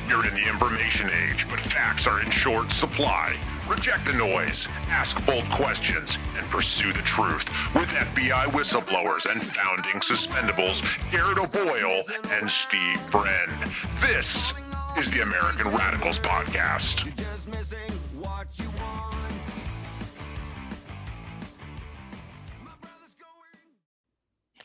You're in the information age, but facts are in short supply. Reject the noise, ask bold questions, and pursue the truth with FBI whistleblowers and founding suspendables Garrett O'Boyle and Steve Friend. This is the American Radicals Podcast.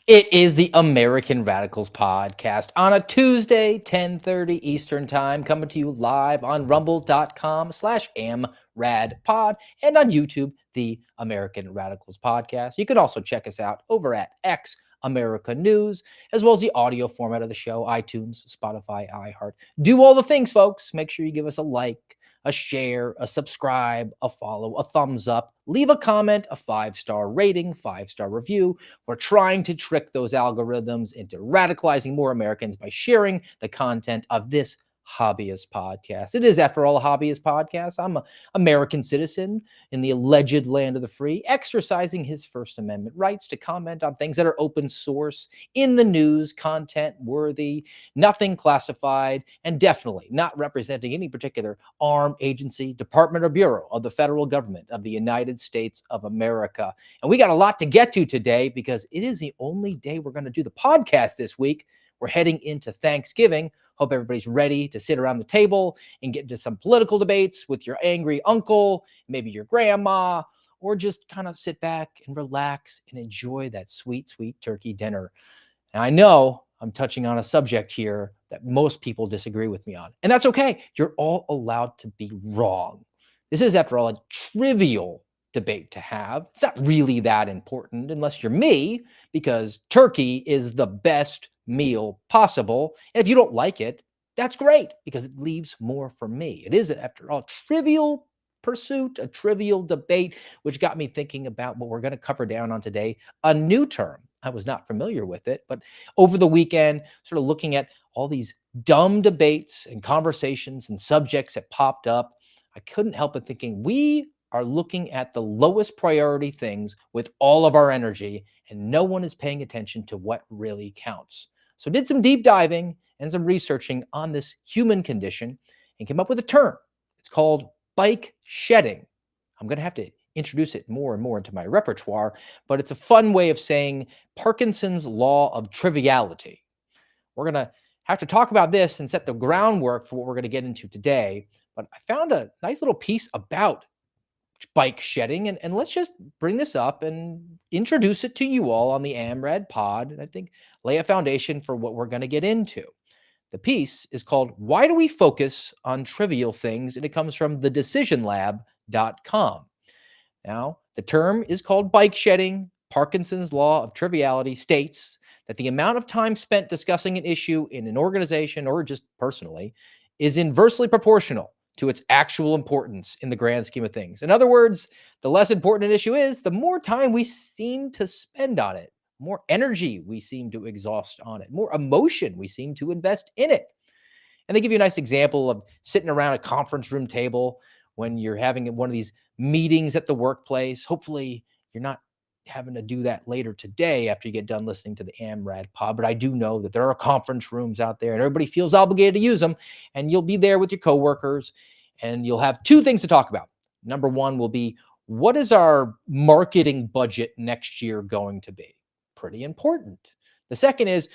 It is the American Radicals Podcast on a Tuesday, 10:30 Eastern Time, coming to you live on rumble.com/amradpod and on YouTube, the American Radicals Podcast. You can also check us out over at X America News, as well as the audio format of the show, iTunes, Spotify, iHeart. Do all the things, folks. Make sure you give us a like, a share, a subscribe, a follow, a thumbs up, leave a comment, a 5-star rating, 5-star review. We're trying to trick those algorithms into radicalizing more Americans by sharing the content of this hobbyist podcast. It is, after all, a hobbyist podcast. I'm an American citizen in the alleged land of the free, exercising his First Amendment rights to comment on things that are open source, in the news, content worthy, nothing classified, and definitely not representing any particular arm, agency, department, or bureau of the federal government of the United States of America. And we got a lot to get to today because it is the only day we're going to do the podcast this week. We're heading into Thanksgiving. Hope everybody's ready to sit around the table and get into some political debates with your angry uncle, maybe your grandma, or just kind of sit back and relax and enjoy that sweet, sweet turkey dinner. And I know I'm touching on a subject here that most people disagree with me on, and that's okay. You're all allowed to be wrong. This is, after all, a trivial debate to have. It's not really that important unless you're me, because turkey is the best meal possible. And if you don't like it, that's great, because it leaves more for me. It is, after all, trivial pursuit, a trivial debate, which got me thinking about what we're going to cover down on today, a new term. I was not familiar with it, but over the weekend, sort of looking at all these dumb debates and conversations and subjects that popped up, I couldn't help but thinking we are looking at the lowest priority things with all of our energy, and no one is paying attention to what really counts. So did some deep diving and some researching on this human condition and came up with a term. It's called bike shedding. I'm going to have to introduce it more and more into my repertoire, but it's a fun way of saying Parkinson's law of triviality. We're going to have to talk about this and set the groundwork for what we're going to get into today. But I found a nice little piece about bike shedding, and let's just bring this up and introduce it to you all on the AMRAD pod, and I think lay a foundation for what we're going to get into. The piece is called "Why Do We Focus on Trivial Things?" and it comes from thedecisionlab.com. Now, the term is called bike shedding. Parkinson's law of triviality states that the amount of time spent discussing an issue in an organization or just personally is inversely proportional to its actual importance in the grand scheme of things. In other words, the less important an issue is, the more time we seem to spend on it, more energy we seem to exhaust on it, more emotion we seem to invest in it. And they give you a nice example of sitting around a conference room table when you're having one of these meetings at the workplace. Hopefully, you're not having to do that later today after you get done listening to the AMRAD pod, but I do know that there are conference rooms out there and everybody feels obligated to use them, and you'll be there with your coworkers and you'll have two things to talk about. Number one will be, what is our marketing budget next year going to be? Pretty important. The second is,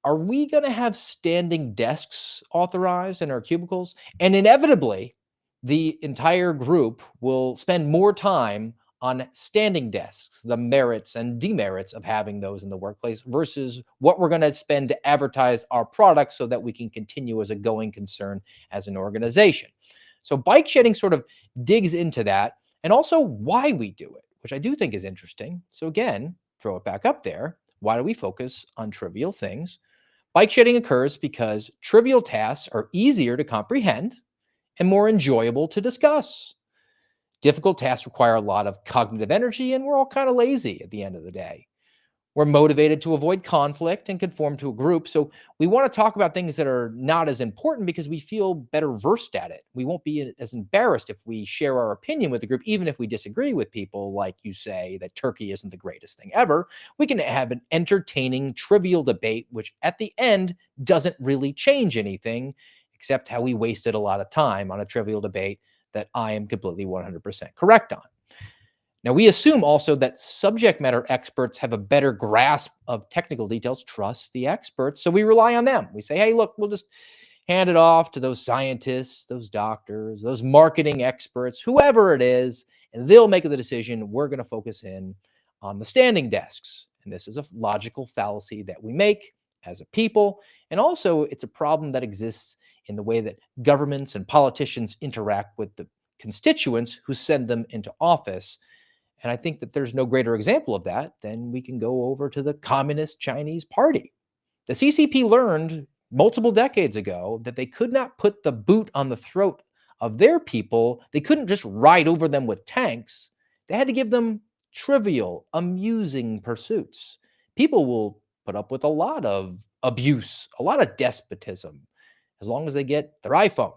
are we going to have standing desks authorized in our cubicles? And inevitably, the entire group will spend more time on standing desks, the merits and demerits of having those in the workplace versus what we're going to spend to advertise our products so that we can continue as a going concern as an organization. So bike shedding sort of digs into that, and also why we do it, which I do think is interesting. So again, throw it back up there. Why do we focus on trivial things? Bike shedding occurs because trivial tasks are easier to comprehend and more enjoyable to discuss. Difficult tasks require a lot of cognitive energy, and we're all kind of lazy at the end of the day. We're motivated to avoid conflict and conform to a group. So we want to talk about things that are not as important because we feel better versed at it. We won't be as embarrassed if we share our opinion with the group, even if we disagree with people like you say that turkey isn't the greatest thing ever. We can have an entertaining, trivial debate, which at the end doesn't really change anything, except how we wasted a lot of time on a trivial debate that I am completely 100% correct on. Now, we assume also that subject matter experts have a better grasp of technical details, trust the experts, so we rely on them. We say, hey, look, we'll just hand it off to those scientists, those doctors, those marketing experts, whoever it is, and they'll make the decision. We're going to focus in on the standing desks. And this is a logical fallacy that we make as a people. And also, it's a problem that exists in the way that governments and politicians interact with the constituents who send them into office. And I think that there's no greater example of that than we can go over to the Communist Chinese Party. The CCP learned multiple decades ago that they could not put the boot on the throat of their people. They couldn't just ride over them with tanks. They had to give them trivial, amusing pursuits. People will put up with a lot of abuse, a lot of despotism, as long as they get their iPhone,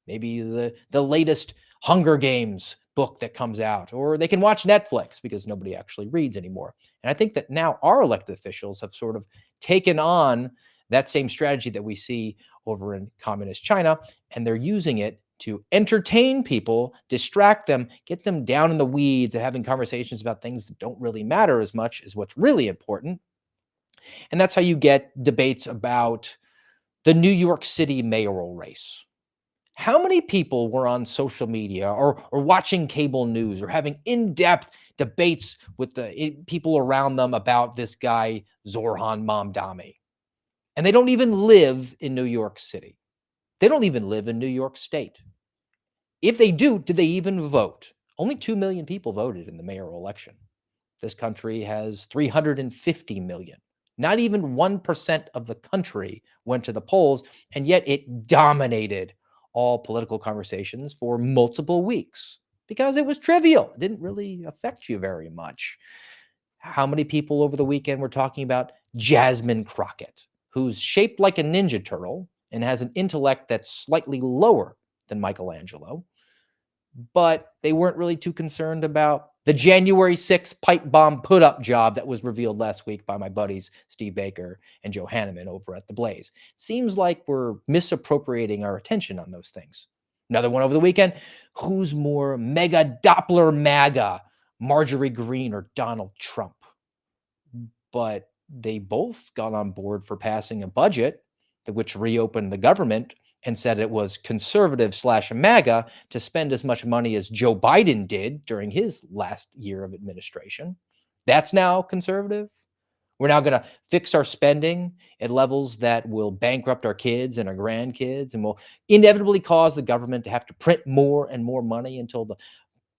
maybe the latest Hunger Games book that comes out, or they can watch Netflix because nobody actually reads anymore. And I think that now our elected officials have sort of taken on that same strategy that we see over in communist China, and they're using it to entertain people, distract them, get them down in the weeds and having conversations about things that don't really matter as much as what's really important. And that's how you get debates about the New York City mayoral race. How many people were on social media or watching cable news or having in-depth debates with the people around them about this guy, Zorhan Mamdani? And they don't even live in New York City. They don't even live in New York State. If they do they even vote? Only 2 million people voted in the mayoral election. This country has 350 million. Not even 1% of the country went to the polls, and yet it dominated all political conversations for multiple weeks because it was trivial. It didn't really affect you very much. How many people over the weekend were talking about Jasmine Crockett, who's shaped like a Ninja Turtle and has an intellect that's slightly lower than Michelangelo? But they weren't really too concerned about the January 6th pipe bomb put-up job that was revealed last week by my buddies Steve Baker and Joe Hanneman over at The Blaze. It seems like we're misappropriating our attention on those things. Another one over the weekend, who's more mega Doppler MAGA, Marjorie Greene or Donald Trump? But they both got on board for passing a budget which reopened the government and said it was conservative / MAGA to spend as much money as Joe Biden did during his last year of administration. That's now conservative. We're now going to fix our spending at levels that will bankrupt our kids and our grandkids and will inevitably cause the government to have to print more and more money until the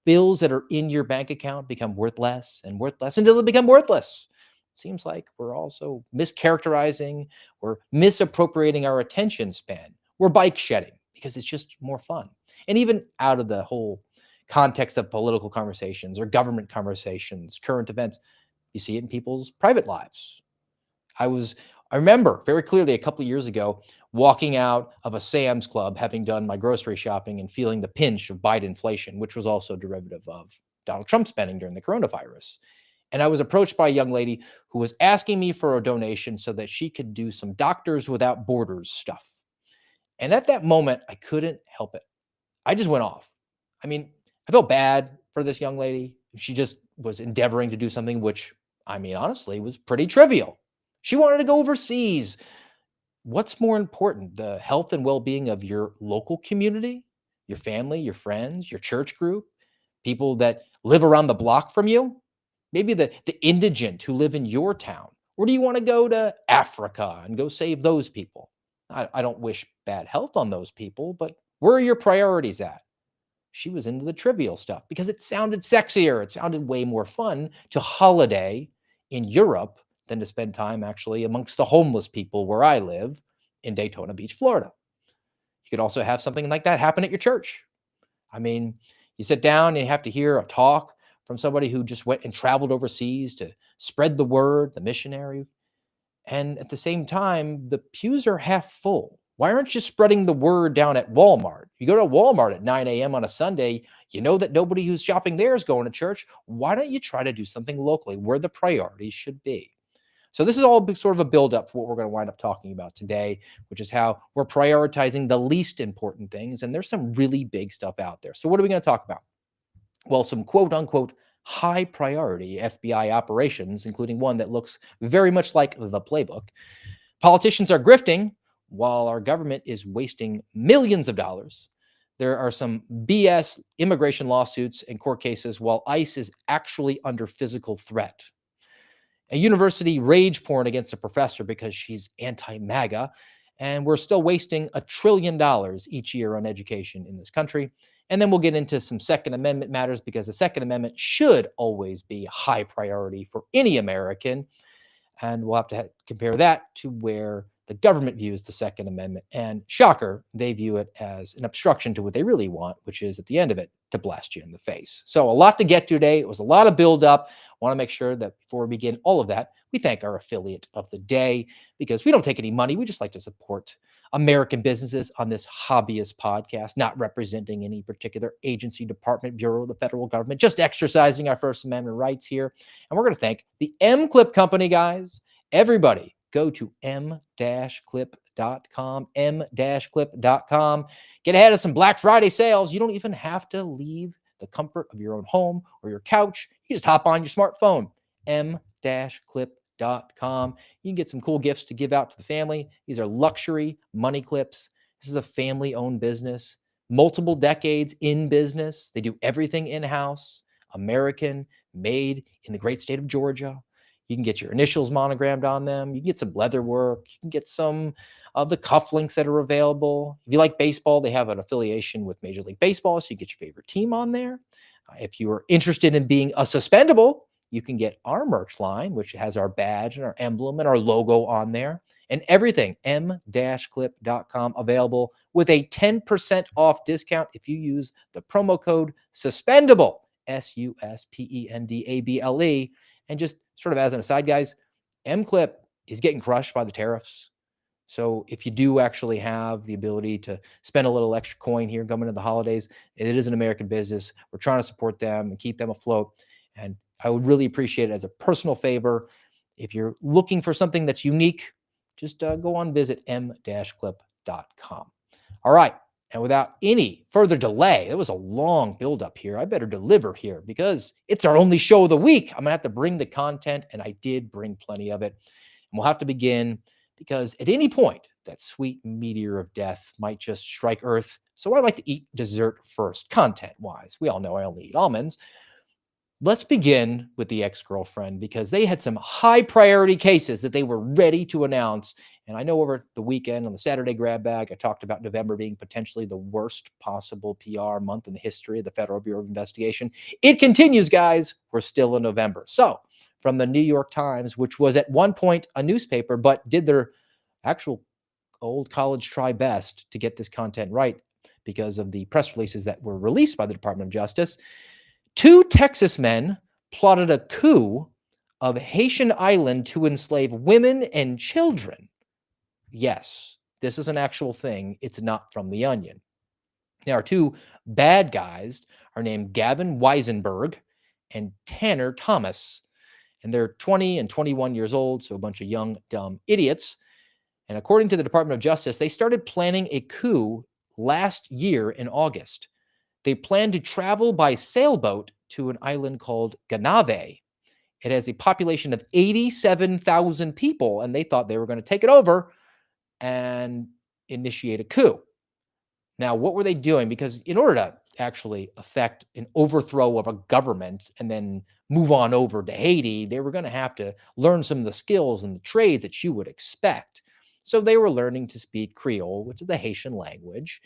bills that are in your bank account become worth less and worth less until they become worthless. Seems like we're also mischaracterizing or misappropriating our attention span. We're bike shedding because it's just more fun. And even out of the whole context of political conversations or government conversations, current events, you see it in people's private lives. I remember very clearly a couple of years ago walking out of a Sam's Club, having done my grocery shopping and feeling the pinch of Biden inflation, which was also a derivative of Donald Trump spending during the coronavirus. And I was approached by a young lady who was asking me for a donation so that she could do some Doctors Without Borders stuff. And at that moment, I couldn't help it. I just went off. I mean, I felt bad for this young lady. She just was endeavoring to do something which, I mean, honestly, was pretty trivial. She wanted to go overseas. What's more important, the health and well-being of your local community, your family, your friends, your church group, people that live around the block from you, maybe the indigent who live in your town? Or do you want to go to Africa and go save those people? I don't wish bad health on those people, but where are your priorities at? She was into the trivial stuff because it sounded sexier. It sounded way more fun to holiday in Europe than to spend time actually amongst the homeless people where I live in Daytona Beach, Florida. You could also have something like that happen at your church. I mean, you sit down and you have to hear a talk from somebody who just went and traveled overseas to spread the word, the missionary. And at the same time, the pews are half full. Why aren't you spreading the word down at Walmart? You go to Walmart at 9 a.m. on a Sunday, you know that nobody who's shopping there is going to church. Why don't you try to do something locally where the priorities should be? So this is all sort of a buildup for what we're going to wind up talking about today, which is how we're prioritizing the least important things. And there's some really big stuff out there. So what are we going to talk about? Well, some quote unquote high priority FBI operations, including one that looks very much like the playbook. Politicians are grifting while our government is wasting millions of dollars. There are some BS immigration lawsuits and court cases while ICE is actually under physical threat. A university rage porn against a professor because she's anti MAGA, and we're still wasting $1 trillion each year on education in this country. And then we'll get into some Second Amendment matters because the Second Amendment should always be a high priority for any American. And we'll have to compare that to where the government views the Second Amendment. And shocker, they view it as an obstruction to what they really want, which is at the end of it to blast you in the face. So a lot to get to today. It was a lot of buildup. I want to make sure that before we begin all of that, we thank our affiliate of the day because we don't take any money. We just like to support American businesses on this hobbyist podcast, not representing any particular agency, department, bureau of the federal government, just exercising our First Amendment rights here. And we're going to thank the M-Clip Company, guys. Everybody, go to m-clip.com, m-clip.com. Get ahead of some Black Friday sales. You don't even have to leave the comfort of your own home or your couch. You just hop on your smartphone, m-clip.com. You can get some cool gifts to give out to the family. These are luxury money clips. This is a family-owned business, multiple decades in business. They do everything in-house, American, made in the great state of Georgia. You can get your initials monogrammed on them. You can get some leather work. You can get some of the cufflinks that are available. If you like baseball, they have an affiliation with Major League Baseball, so you get your favorite team on there. If you are interested in being a suspendable, you can get our merch line, which has our badge and our emblem and our logo on there. And everything, m-clip.com, available with a 10% off discount if you use the promo code SUSPENDABLE, SUSPENDABLE. And just sort of as an aside, guys, M-Clip is getting crushed by the tariffs. So if you do actually have the ability to spend a little extra coin here coming into the holidays, it is an American business. We're trying to support them and keep them afloat. And I would really appreciate it as a personal favor. If you're looking for something that's unique, just go on, visit m-clip.com. All right. And without any further delay, it was a long buildup here. I better deliver here because it's our only show of the week. I'm going to have to bring the content, and I did bring plenty of it. And we'll have to begin because at any point, that sweet meteor of death might just strike Earth. So I like to eat dessert first, content-wise. We all know I only eat almonds. Let's begin with the ex-girlfriend because they had some high priority cases that they were ready to announce. And I know over the weekend on the Saturday grab bag, I talked about November being potentially the worst possible PR month in the history of the Federal Bureau of Investigation. It continues, guys. We're still in November. So from the New York Times, which was at one point a newspaper, but did their actual old college try best to get this content right because of the press releases that were released by the Department of Justice. 2 Texas men plotted a coup of Haitian island to enslave women and children. Yes, this is an actual thing. It's not from The Onion. Now, our 2 bad guys are named Gavin Weisenberg and Tanner Thomas. And they're 20 and 21 years old, so a bunch of young, dumb idiots. And according to the Department of Justice, they started planning a coup last year in August. They plan to travel by sailboat to an island called Ganave. It has a population of 87,000 people, and they thought they were going to take it over and initiate a coup. Now, what were they doing? Because in order to actually affect an overthrow of a government and then move on over to Haiti, they were going to have to learn some of the skills and the trades that you would expect. So they were learning to speak Creole, which is the Haitian language.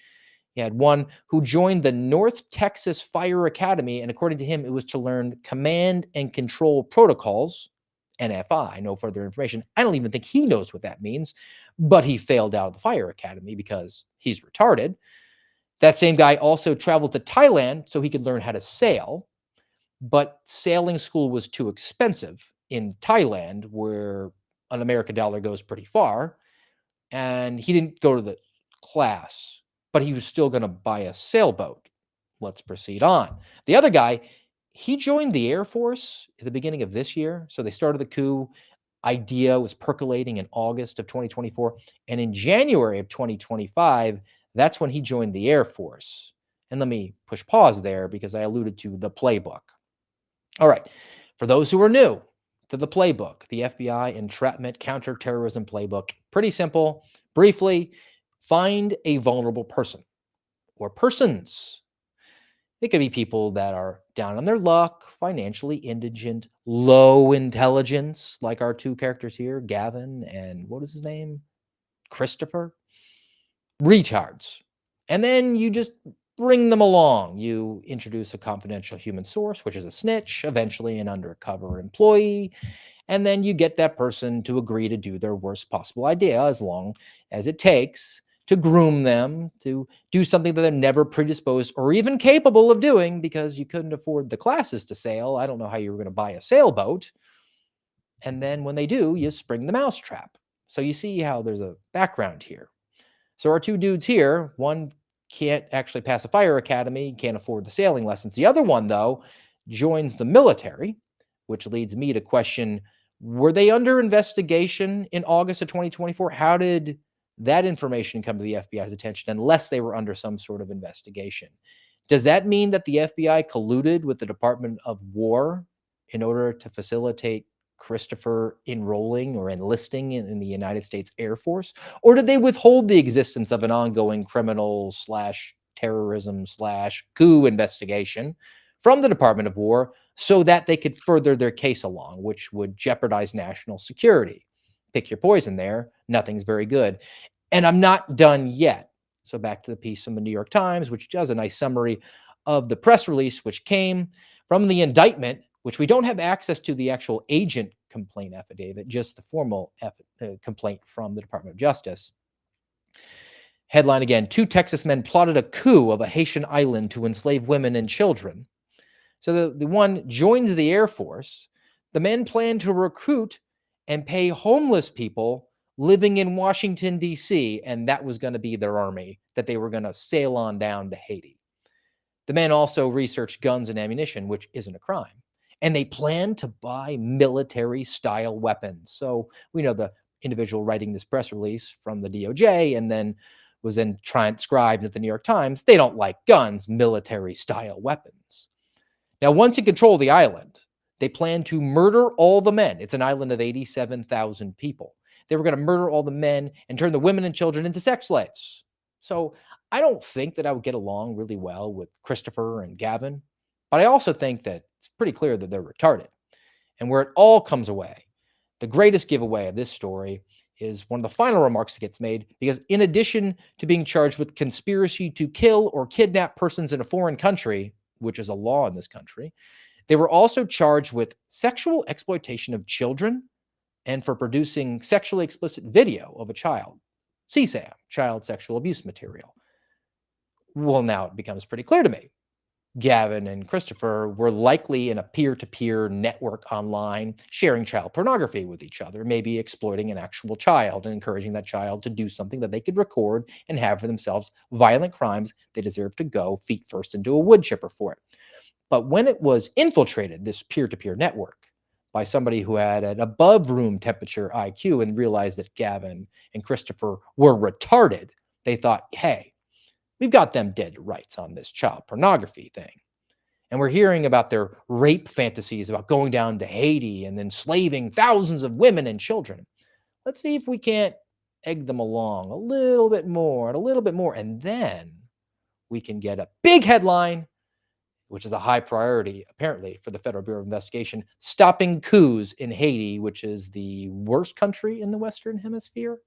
You had one who joined the North Texas Fire Academy, and according to him, it was to learn command and control protocols, NFI, no further information. I don't even think he knows what that means, but he failed out of the Fire Academy because he's retarded. That same guy also traveled to Thailand so he could learn how to sail, but sailing school was too expensive in Thailand, where an American dollar goes pretty far, and he didn't go to the class, but he was still going to buy a sailboat. Let's proceed on. The other guy, he joined the Air Force at the beginning of this year. So they started the coup idea was percolating in August of 2024. And in January of 2025, that's when he joined the Air Force. And let me push pause there because I alluded to the playbook. All right. For those who are new to the playbook, the FBI entrapment counterterrorism playbook, pretty simple. Briefly, find a vulnerable person or persons. They could be people that are down on their luck, financially indigent, low intelligence, like our two characters here, Gavin and what is his name? Christopher. Retards. And then you just bring them along. You introduce a confidential human source, which is a snitch, eventually an undercover employee, and then you get that person to agree to do their worst possible idea as long as it takes to groom them to do something that they're never predisposed or even capable of doing because you couldn't afford the classes to sail. I don't know how you were going to buy a sailboat. And then when they do, you spring the mousetrap. So you see how there's a background here. So our two dudes here, one can't actually pass a fire academy, can't afford the sailing lessons. The other one, though, joins the military, which leads me to question, were they under investigation in August of 2024? How did that information come to the FBI's attention unless they were under some sort of investigation? Does that mean that the FBI colluded with the Department of War in order to facilitate Christopher enrolling or enlisting in the United States Air Force? Or did they withhold the existence of an ongoing criminal slash terrorism slash coup investigation from the Department of War so that they could further their case along, which would jeopardize national security? Pick your poison there. Nothing's very good. And I'm not done yet. So back to the piece from the New York Times, which does a nice summary of the press release, which came from the indictment, which we don't have access to the actual agent complaint affidavit, just the formal complaint from the Department of Justice. Headline again, 2 Texas men plotted a coup of a Haitian island to enslave women and children. So the one joins the Air Force. The men plan to recruit and pay homeless people living in Washington, D.C., and that was going to be their army that they were going to sail on down to Haiti. The men also researched guns and ammunition, which isn't a crime. And they plan to buy military-style weapons. So we know the individual writing this press release from the DOJ and then was then transcribed at the New York Times. They don't like guns, military-style weapons. Now, once in control of the island, they plan to murder all the men. It's an island of 87,000 people. They were going to murder all the men and turn the women and children into sex slaves. So I don't think that I would get along really well with Christopher and Gavin, but I also think that it's pretty clear that they're retarded. And where it all comes away, the greatest giveaway of this story is one of the final remarks that gets made, because in addition to being charged with conspiracy to kill or kidnap persons in a foreign country, which is a law in this country, they were also charged with sexual exploitation of children and for producing sexually explicit video of a child, CSAM, child sexual abuse material. Well, now it becomes pretty clear to me. Gavin and Christopher were likely in a peer-to-peer network online, sharing child pornography with each other, maybe exploiting an actual child and encouraging that child to do something that they could record and have for themselves, violent crimes they deserve to go feet first into a wood chipper for it. But when it was infiltrated, this peer-to-peer network, by somebody who had an above room temperature IQ and realized that Gavin and Christopher were retarded, they thought, hey, we've got them dead to rights on this child pornography thing. And we're hearing about their rape fantasies about going down to Haiti and enslaving thousands of women and children. Let's see if we can't egg them along a little bit more and a little bit more. And then we can get a big headline, which is a high priority, apparently, for the Federal Bureau of Investigation, stopping coups in Haiti, which is the worst country in the Western Hemisphere.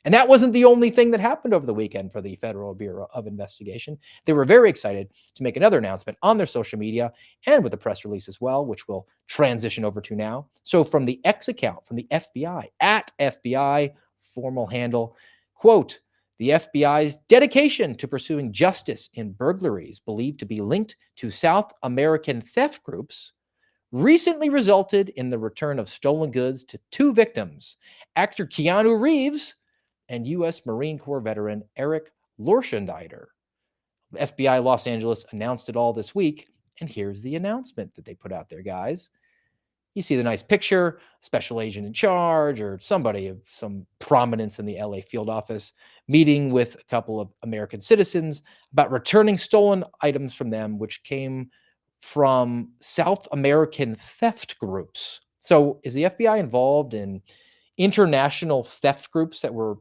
And that wasn't the only thing that happened over the weekend for the Federal Bureau of Investigation. They were very excited to make another announcement on their social media and with a press release as well, which we'll transition over to now. So from the X account, from the FBI, at FBI, formal handle, quote, the FBI's dedication to pursuing justice in burglaries believed to be linked to South American theft groups recently resulted in the return of stolen goods to 2 victims, actor Keanu Reeves and U.S. Marine Corps veteran Eric Lorschendider. The FBI Los Angeles announced it all this week, and here's the announcement that they put out there, guys. You see the nice picture, special agent in charge or somebody of some prominence in the LA field office meeting with a couple of American citizens about returning stolen items from them, which came from South American theft groups. So, is the FBI involved in international theft groups that were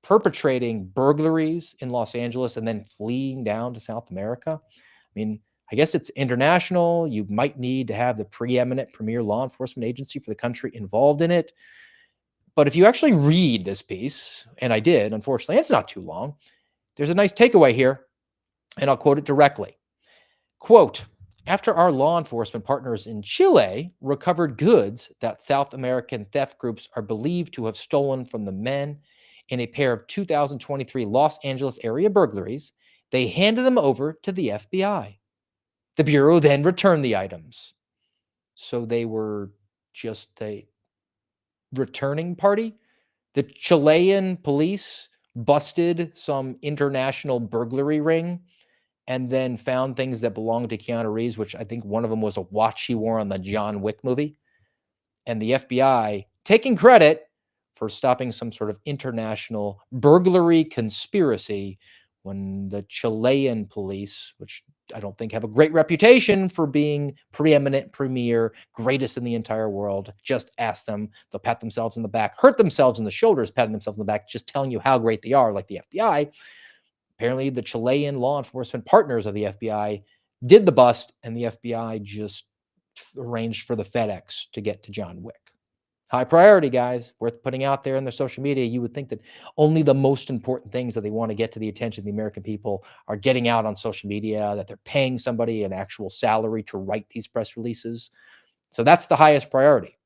perpetrating burglaries in Los Angeles and then fleeing down to South America? I mean, I guess it's international. You might need to have the preeminent premier law enforcement agency for the country involved in it. But if you actually read this piece, and I did, unfortunately, it's not too long, there's a nice takeaway here, and I'll quote it directly. Quote, after our law enforcement partners in Chile recovered goods that South American theft groups are believed to have stolen from the men in a pair of 2023 Los Angeles area burglaries, they handed them over to the FBI. The Bureau then returned the items. So they were just a returning party. The Chilean police busted some international burglary ring and then found things that belonged to Keanu Reeves, which I think one of them was a watch he wore on the John Wick movie. And the FBI taking credit for stopping some sort of international burglary conspiracy when the Chilean police, which I don't think have a great reputation for being preeminent, premier, greatest in the entire world, just ask them. They'll pat themselves in the back, hurt themselves in the shoulders, patting themselves in the back, just telling you how great they are, like the FBI. Apparently, the Chilean law enforcement partners of the FBI did the bust, and the FBI just arranged for the FedEx to get to John Wick. High priority, guys, worth putting out there in their social media. You would think that only the most important things that they want to get to the attention of the American people are getting out on social media, that they're paying somebody an actual salary to write these press releases. So that's the highest priority,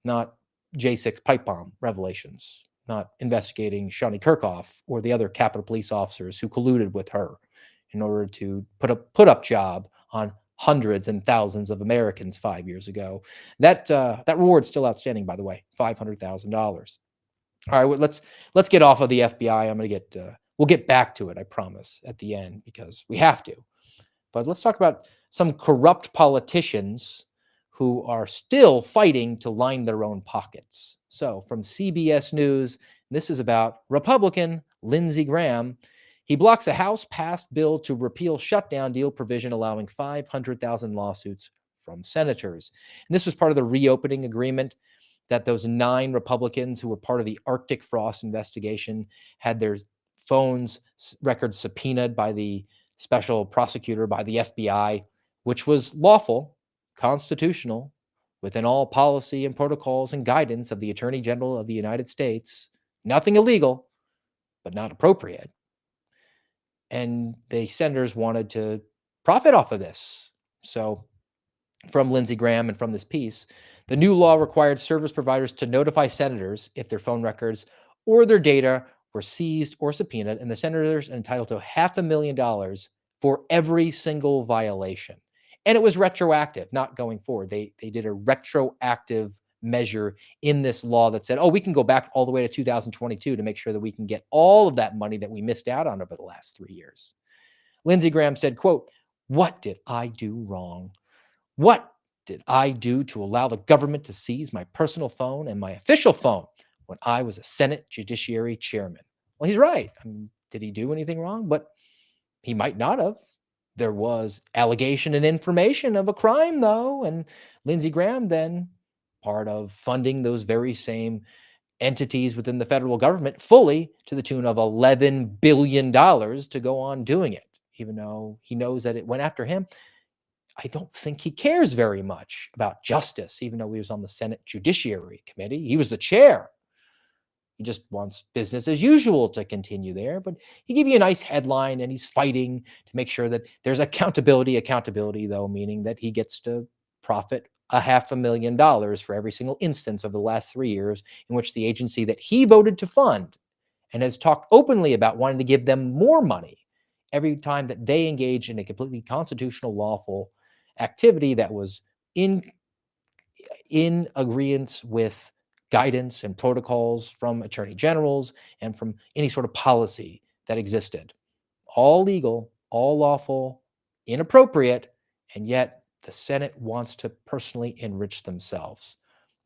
not J6 pipe bomb revelations, not investigating Shawnee Kirkhoff or the other Capitol police officers who colluded with her in order to put up job on hundreds and thousands of Americans 5 years ago. That reward's still outstanding, by the way, $500,000. All right, well, let's get off of the FBI. We'll get back to it, I promise, at the end because we have to. But let's talk about some corrupt politicians who are still fighting to line their own pockets. So, from CBS News, this is about Republican Lindsey Graham. He blocks a House passed bill to repeal shutdown deal provision allowing 500,000 lawsuits from senators. And this was part of the reopening agreement that those 9 Republicans who were part of the Arctic Frost investigation had their phones records subpoenaed by the special prosecutor, by the FBI, which was lawful, constitutional, within all policy and protocols and guidance of the Attorney General of the United States. Nothing illegal, but not appropriate. And the senators wanted to profit off of this. So, from Lindsey Graham and from this piece, the new law required service providers to notify senators if their phone records or their data were seized or subpoenaed, and the senators are entitled to $500,000 for every single violation. And it was retroactive, not going forward. They did a retroactive measure in this law that said, oh, we can go back all the way to 2022 to make sure that we can get all of that money that we missed out on over the last 3 years. Lindsey Graham said, quote, "What did I do wrong? What did I do to allow the government to seize my personal phone and my official phone when I was a Senate Judiciary Chairman?" Well, he's right. I mean, did he do anything wrong? But he might not have. There was allegation and information of a crime, though. And Lindsey Graham, then part of funding those very same entities within the federal government fully to the tune of $11 billion to go on doing it, even though he knows that it went after him. I don't think he cares very much about justice, even though he was on the Senate Judiciary Committee. He was the chair. He just wants business as usual to continue there. But he gave you a nice headline, and he's fighting to make sure that there's accountability. Accountability, though, meaning that he gets to profit $500,000 for every single instance of the last 3 years in which the agency that he voted to fund and has talked openly about wanting to give them more money every time that they engage in a completely constitutional, lawful activity that was in agreement with guidance and protocols from attorney generals and from any sort of policy that existed. All legal, all lawful, inappropriate, and yet the Senate wants to personally enrich themselves.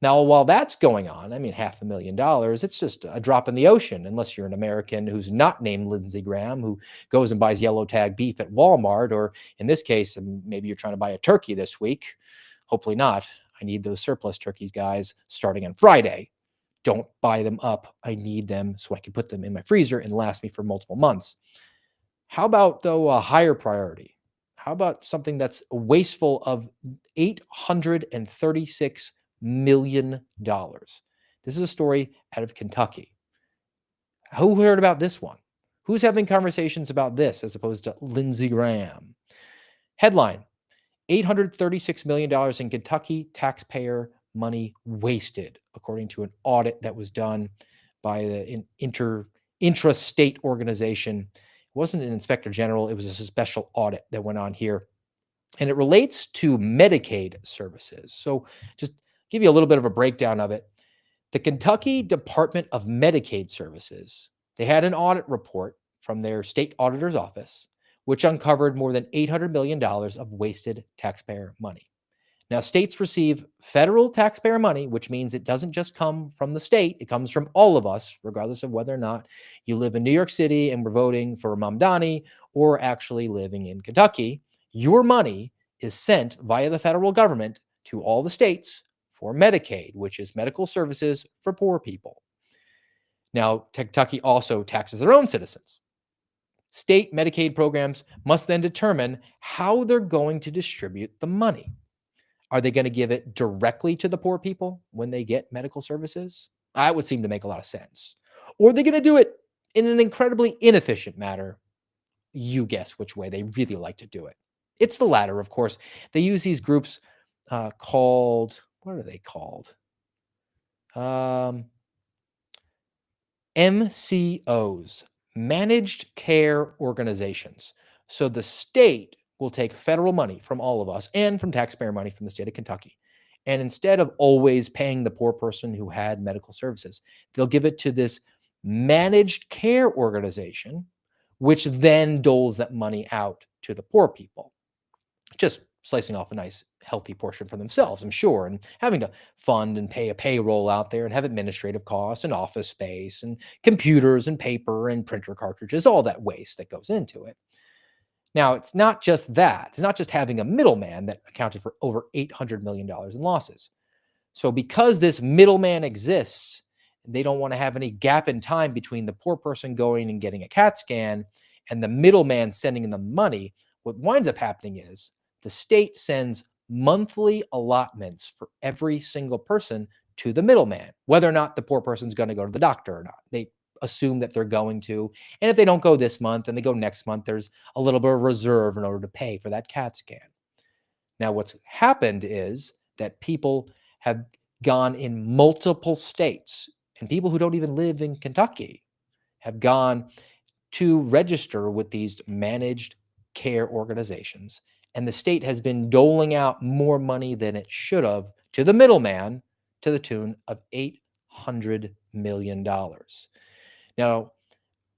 Now, while that's going on, I mean, $500,000, it's just a drop in the ocean, unless you're an American who's not named Lindsey Graham, who goes and buys yellow tag beef at Walmart, or in this case, maybe you're trying to buy a turkey this week. Hopefully not. I need those surplus turkeys, guys, starting on Friday. Don't buy them up. I need them so I can put them in my freezer and last me for multiple months. How about, though, a higher priority? How about something that's wasteful of $836 million? This is a story out of Kentucky. Who heard about this one? Who's having conversations about this as opposed to Lindsey Graham? Headline: $836 million in Kentucky taxpayer money wasted, according to an audit that was done by the intrastate organization. It wasn't an inspector general, it was a special audit that went on here. And it relates to Medicaid services. So just give you a little bit of a breakdown of it. The Kentucky Department of Medicaid Services, they had an audit report from their state auditor's office, which uncovered more than $800 million of wasted taxpayer money. Now, states receive federal taxpayer money, which means it doesn't just come from the state, it comes from all of us, regardless of whether or not you live in New York City and we're voting for Mamdani or actually living in Kentucky. Your money is sent via the federal government to all the states for Medicaid, which is medical services for poor people. Now, Kentucky also taxes their own citizens. State Medicaid programs must then determine how they're going to distribute the money. Are they going to give it directly to the poor people when they get medical services? That would seem to make a lot of sense. Or are they going to do it in an incredibly inefficient manner? You guess which way they really like to do it. It's the latter, of course. They use these groups called, what are they called? MCOs, Managed Care Organizations. So the state will take federal money from all of us and from taxpayer money from the state of Kentucky. And instead of always paying the poor person who had medical services, they'll give it to this managed care organization, which then doles that money out to the poor people. Just slicing off a nice healthy portion for themselves, I'm sure, and having to fund and pay a payroll out there and have administrative costs and office space and computers and paper and printer cartridges, all that waste that goes into it. Now, it's not just that. It's not just having a middleman that accounted for over $800 million in losses. So because this middleman exists, they don't want to have any gap in time between the poor person going and getting a CAT scan and the middleman sending them money. What winds up happening is the state sends monthly allotments for every single person to the middleman, whether or not the poor person's going to go to the doctor or not. They assume that they're going to. And if they don't go this month and they go next month, there's a little bit of reserve in order to pay for that CAT scan. Now, what's happened is that people have gone in multiple states, and people who don't even live in Kentucky have gone to register with these managed care organizations. And the state has been doling out more money than it should have to the middleman to the tune of $800 million. Now,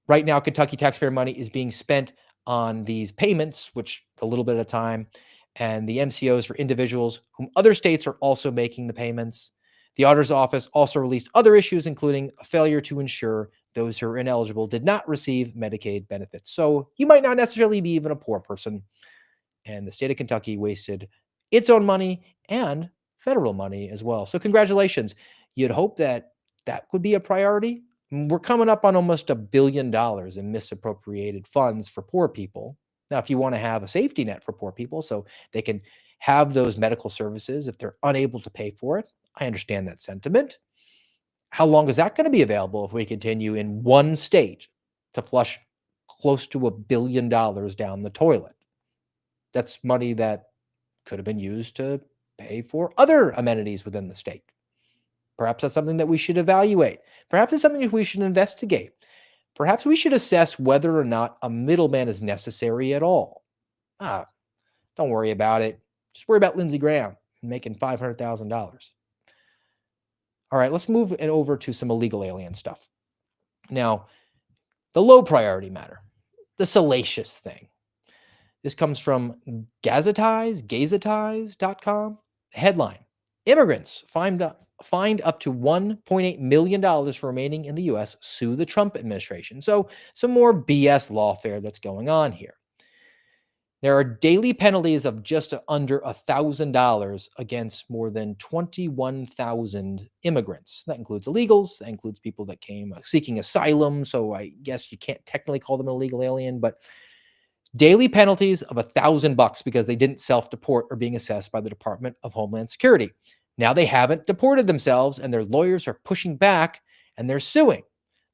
right now, Kentucky taxpayer money is being spent on these payments, which a little bit at a time, and the MCOs for individuals whom other states are also making the payments. The auditor's office also released other issues, including a failure to ensure those who are ineligible did not receive Medicaid benefits. So you might not necessarily be even a poor person. And the state of Kentucky wasted its own money and federal money as well. So congratulations. You'd hope that that would be a priority. We're coming up on almost $1 billion in misappropriated funds for poor people. Now, if you want to have a safety net for poor people so they can have those medical services if they're unable to pay for it, I understand that sentiment. How long is that going to be available if we continue in one state to flush close to $1 billion down the toilet? That's money that could have been used to pay for other amenities within the state. Perhaps that's something that we should evaluate. Perhaps it's something that we should investigate. Perhaps we should assess whether or not a middleman is necessary at all. Don't worry about it. Just worry about Lindsey Graham making $500,000. All right, let's move it over to some illegal alien stuff. Now, the low priority matter, the salacious thing. This comes from gazetize.com. Headline: Immigrants fined up to $1.8 million for remaining in the U.S., sue the Trump administration. So, some more BS lawfare that's going on here. There are daily penalties of just under $1,000 against more than 21,000 immigrants. That includes illegals. That includes people that came seeking asylum. So I guess you can't technically call them an illegal alien, but daily penalties of $1,000 because they didn't self-deport are being assessed by the Department of Homeland Security. Now they haven't deported themselves, and their lawyers are pushing back and they're suing.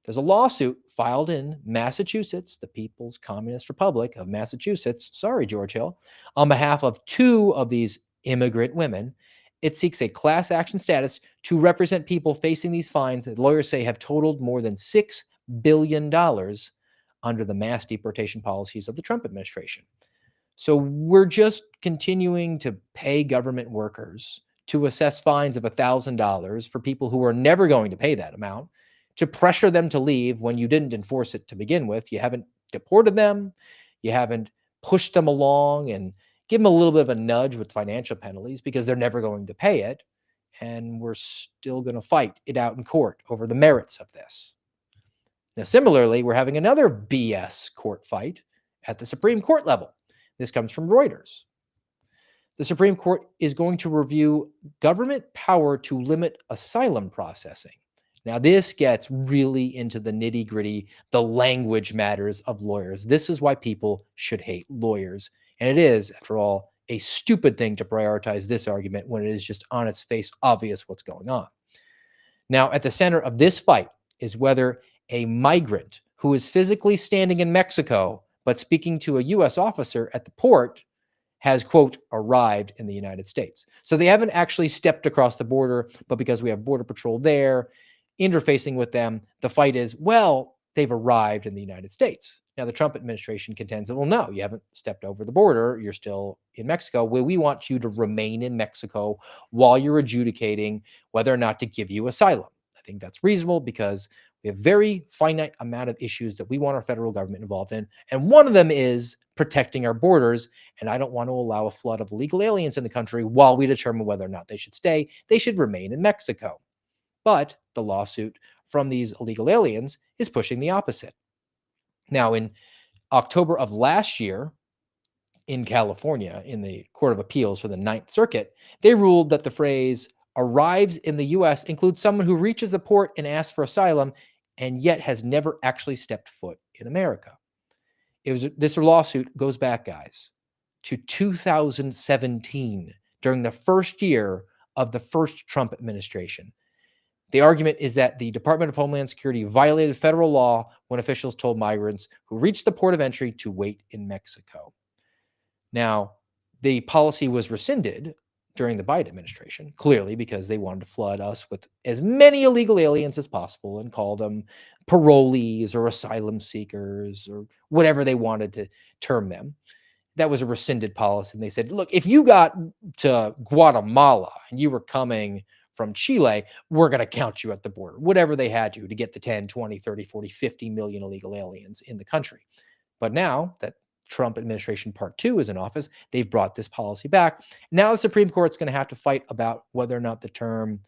There's a lawsuit filed in Massachusetts, the People's Communist Republic of Massachusetts, sorry, George Hill, on behalf of two of these immigrant women. It seeks a class action status to represent people facing these fines that lawyers say have totaled more than $6 billion under the mass deportation policies of the Trump administration. So we're just continuing to pay government workers to assess fines of $1,000 for people who are never going to pay that amount, to pressure them to leave when you didn't enforce it to begin with. You haven't deported them, you haven't pushed them along and give them a little bit of a nudge with financial penalties because they're never going to pay it. And we're still going to fight it out in court over the merits of this. Now, similarly, we're having another BS court fight at the Supreme Court level. This comes from Reuters. The Supreme Court is going to review government power to limit asylum processing. Now, this gets really into the nitty-gritty, the language matters of lawyers. This is why people should hate lawyers. And it is, after all, a stupid thing to prioritize this argument when it is just on its face obvious what's going on. Now, at the center of this fight is whether a migrant who is physically standing in Mexico but speaking to a U.S. officer at the port has, quote, arrived in the United States. So they haven't actually stepped across the border, but because we have Border Patrol there, interfacing with them, the fight is, well, they've arrived in the United States. Now, the Trump administration contends that, well, no, you haven't stepped over the border. You're still in Mexico. Well, we want you to remain in Mexico while you're adjudicating whether or not to give you asylum. I think that's reasonable because we have very finite amount of issues that we want our federal government involved in. And one of them is protecting our borders. And I don't want to allow a flood of illegal aliens in the country while we determine whether or not they should stay. They should remain in Mexico. But the lawsuit from these illegal aliens is pushing the opposite. Now, in October of last year, in California, in the Court of Appeals for the Ninth Circuit, they ruled that the phrase arrives in the U.S. includes someone who reaches the port and asks for asylum and yet has never actually stepped foot in America. This lawsuit goes back, guys, to 2017, during the first year of the first Trump administration. The argument is that the Department of Homeland Security violated federal law when officials told migrants who reached the port of entry to wait in Mexico. Now, the policy was rescinded during the Biden administration, clearly because they wanted to flood us with as many illegal aliens as possible and call them parolees or asylum seekers or whatever they wanted to term them. That was a rescinded policy. And they said, look, if you got to Guatemala and you were coming from Chile, we're going to count you at the border, whatever they had to get the 10, 20, 30, 40, 50 million illegal aliens in the country. But now that Trump administration part 2 is in office, they've brought this policy back. Now the Supreme Court's going to have to fight about whether or not the term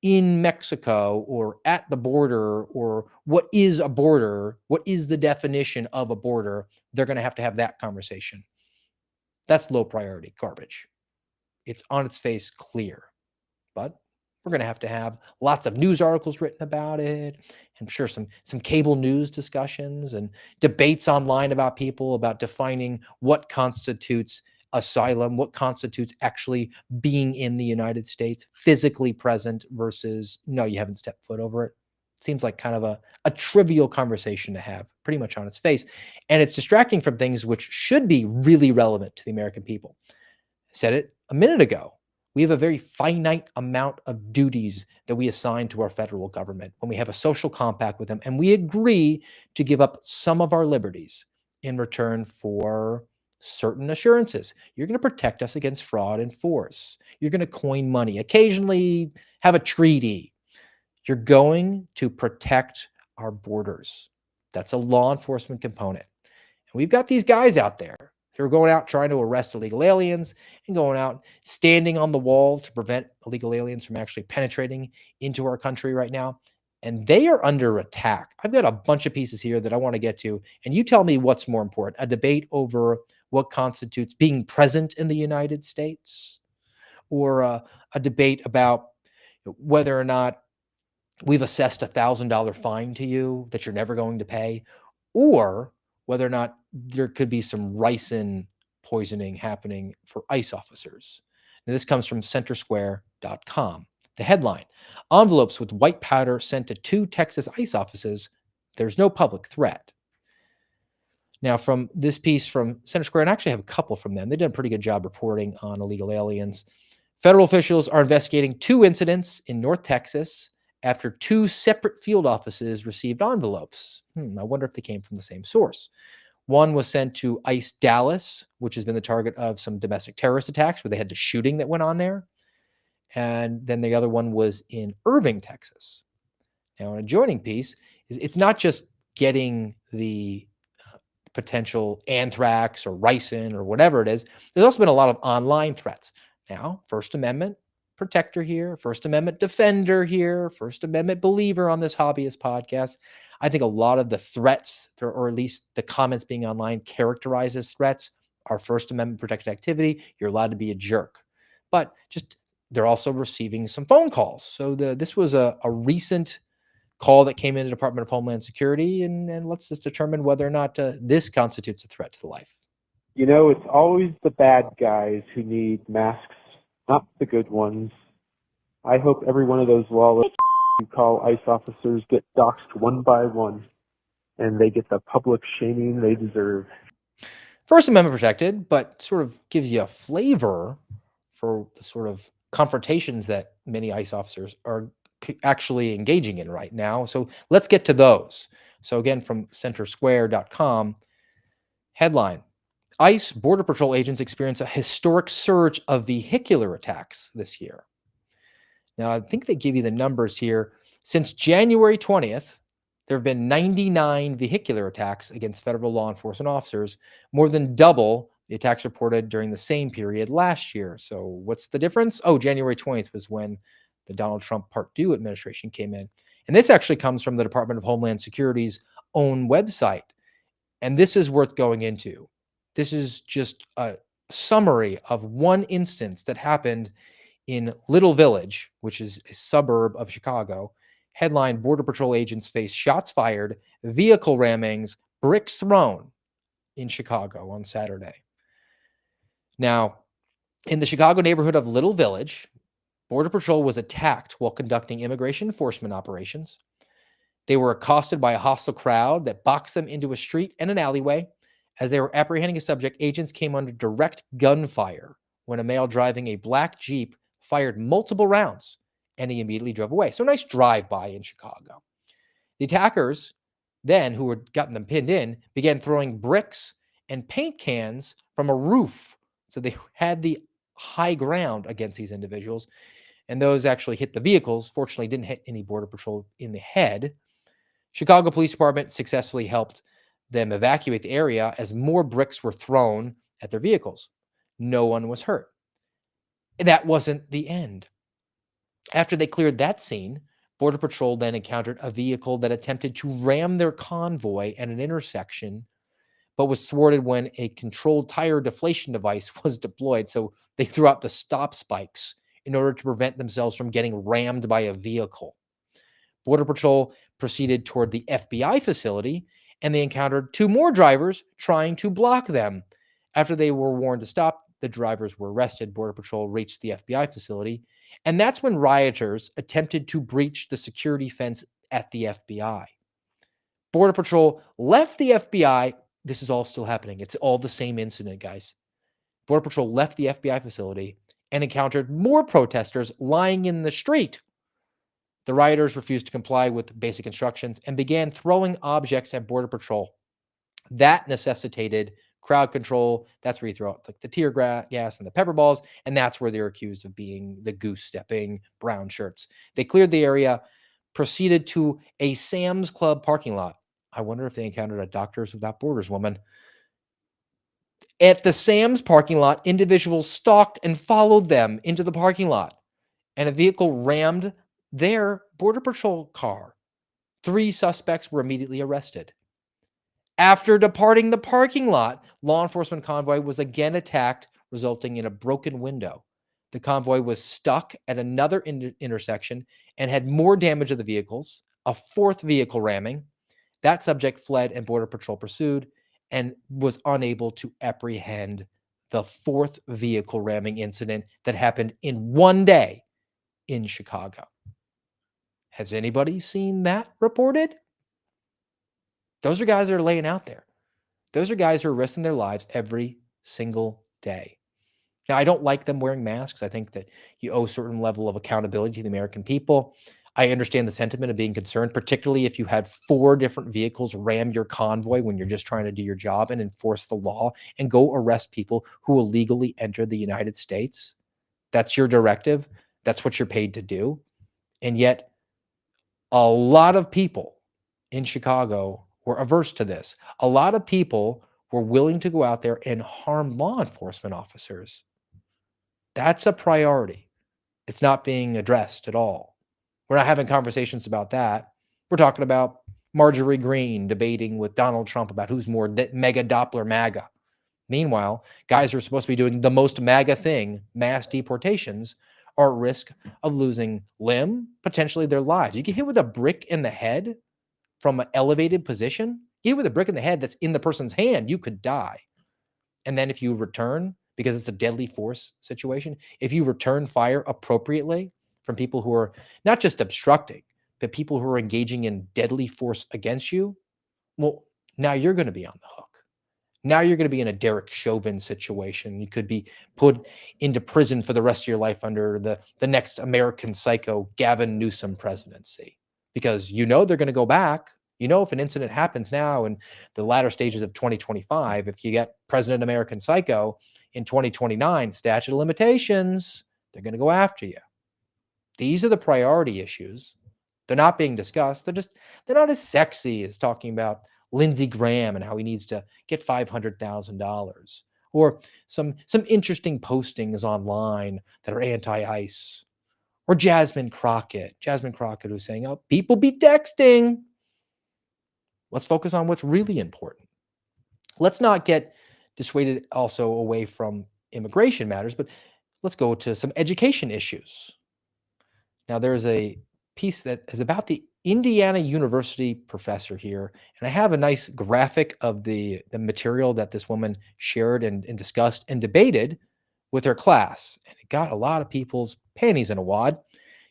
in Mexico or at the border or what is a border, what is the definition of a border, they're going to have that conversation. That's low priority garbage. It's on its face clear, but we're going to have lots of news articles written about it. I'm sure some cable news discussions and debates online about people about defining what constitutes asylum, what constitutes actually being in the United States, physically present versus, no, you haven't stepped foot over it. Seems like kind of a trivial conversation to have, pretty much on its face. And it's distracting from things which should be really relevant to the American people. I said it a minute ago. We have a very finite amount of duties that we assign to our federal government when we have a social compact with them, and we agree to give up some of our liberties in return for certain assurances. You're going to protect us against fraud and force. You're going to coin money, occasionally have a treaty. You're going to protect our borders. That's a law enforcement component. And we've got these guys out there They were going out trying to arrest illegal aliens and going out standing on the wall to prevent illegal aliens from actually penetrating into our country right now. And they are under attack. I've got a bunch of pieces here that I want to get to. And you tell me what's more important, a debate over what constitutes being present in the United States, or a debate about whether or not we've assessed $1,000 fine to you that you're never going to pay, or whether or not there could be some ricin poisoning happening for ICE officers. Now, this comes from centersquare.com. The headline: envelopes with white powder sent to 2 Texas ICE offices. There's no public threat. Now, from this piece from Center Square, and I actually have a couple from them, they did a pretty good job reporting on illegal aliens. Federal officials are investigating 2 incidents in North Texas after 2 separate field offices received envelopes. I wonder if they came from the same source. One was sent to ICE Dallas, which has been the target of some domestic terrorist attacks where they had the shooting that went on there. And then the other one was in Irving, Texas. Now, an adjoining piece is it's not just getting the potential anthrax or ricin or whatever it is. There's also been a lot of online threats. Now, First Amendment protector here, First Amendment defender here, First Amendment believer on this hobbyist podcast. I think a lot of the threats, or at least the comments being online, characterized as threats are First Amendment protected activity. You're allowed to be a jerk. But just they're also receiving some phone calls. So this was a recent call that came in the Department of Homeland Security, and let's just determine whether or not this constitutes a threat to the life. You know, it's always the bad guys who need masks, not the good ones. I hope every one of those lawless who call ICE officers get doxxed one by one, and they get the public shaming they deserve. First Amendment protected, but sort of gives you a flavor for the sort of confrontations that many ICE officers are actually engaging in right now. So let's get to those. So again, from centersquare.com, headline: ICE Border Patrol agents experience a historic surge of vehicular attacks this year. Now, I think they give you the numbers here. Since January 20th, there have been 99 vehicular attacks against federal law enforcement officers, more than double the attacks reported during the same period last year. So what's the difference? Oh, January 20th was when the Donald Trump Part 2 administration came in. And this actually comes from the Department of Homeland Security's own website. And this is worth going into. This is just a summary of one instance that happened in Little Village, which is a suburb of Chicago. Headline: Border Patrol agents face shots fired, vehicle rammings, bricks thrown in Chicago on Saturday. Now, in the Chicago neighborhood of Little Village, Border Patrol was attacked while conducting immigration enforcement operations. They were accosted by a hostile crowd that boxed them into a street and an alleyway. As they were apprehending a subject, agents came under direct gunfire when a male driving a black Jeep fired multiple rounds, and he immediately drove away. So a nice drive-by in Chicago. The attackers then, who had gotten them pinned in, began throwing bricks and paint cans from a roof. So they had the high ground against these individuals, and those actually hit the vehicles. Fortunately, didn't hit any Border Patrol in the head. Chicago Police Department successfully helped them evacuate the area as more bricks were thrown at their vehicles. No one was hurt. That wasn't the end. After they cleared that scene, Border Patrol then encountered a vehicle that attempted to ram their convoy at an intersection, but was thwarted when a controlled tire deflation device was deployed. So they threw out the stop spikes in order to prevent themselves from getting rammed by a vehicle. Border Patrol proceeded toward the FBI facility, and they encountered 2 more drivers trying to block them. After they were warned to stop, the drivers were arrested. Border Patrol reached the FBI facility, and that's when rioters attempted to breach the security fence at the FBI. Border Patrol left the FBI. This is all still happening. It's all the same incident, guys. Border Patrol left the FBI facility and encountered more protesters lying in the street. The rioters refused to comply with basic instructions and began throwing objects at Border Patrol. That necessitated crowd control. That's where you throw out the tear gas and the pepper balls, and that's where they're accused of being the goose-stepping brown shirts. They cleared the area, proceeded to a Sam's Club parking lot. I wonder if they encountered a Doctors Without Borders woman. At the Sam's parking lot, individuals stalked and followed them into the parking lot, and a vehicle rammed their Border Patrol car. 3 suspects were immediately arrested. After departing the parking lot, law enforcement convoy was again attacked, resulting in a broken window. The convoy was stuck at another intersection and had more damage of the vehicles, a 4th vehicle ramming. That subject fled and Border Patrol pursued and was unable to apprehend the 4th vehicle ramming incident that happened in one day in Chicago. Has anybody seen that reported? Those are guys that are laying out there. Those are guys who are risking their lives every single day. Now, I don't like them wearing masks. I think that you owe a certain level of accountability to the American people. I understand the sentiment of being concerned, particularly if you had 4 different vehicles ram your convoy when you're just trying to do your job and enforce the law and go arrest people who illegally enter the United States. That's your directive. That's what you're paid to do. And yet, a lot of people in Chicago were averse to this. A lot of people were willing to go out there and harm law enforcement officers. That's a priority. It's not being addressed at all. We're not having conversations about that. We're talking about Marjorie Greene debating with Donald Trump about who's more mega Doppler MAGA. Meanwhile, guys who are supposed to be doing the most MAGA thing, mass deportations, are at risk of losing limb, potentially their lives. You get hit with a brick in the head from an elevated position, get hit with a brick in the head that's in the person's hand, you could die. And then if you return, because it's a deadly force situation, if you return fire appropriately from people who are not just obstructing, but people who are engaging in deadly force against you, well, now you're going to be on the hook. Now you're going to be in a Derek Chauvin situation. You could be put into prison for the rest of your life under the next American Psycho Gavin Newsom presidency, because you know they're going to go back. You know, if an incident happens now in the latter stages of 2025, if you get President American Psycho in 2029, statute of limitations, they're going to go after you. These are the priority issues. They're not being discussed. They're not as sexy as talking about Lindsey Graham and how he needs to get $500,000, or some interesting postings online that are anti-ICE, or Jasmine Crockett who's saying, "Oh, people be texting." Let's focus on what's really important. Let's not get dissuaded also away from immigration matters, but let's go to some education issues. Now, there's a piece that is about the Indiana University professor here, and I have a nice graphic of the material that this woman shared and discussed and debated with her class, and it got a lot of people's panties in a wad.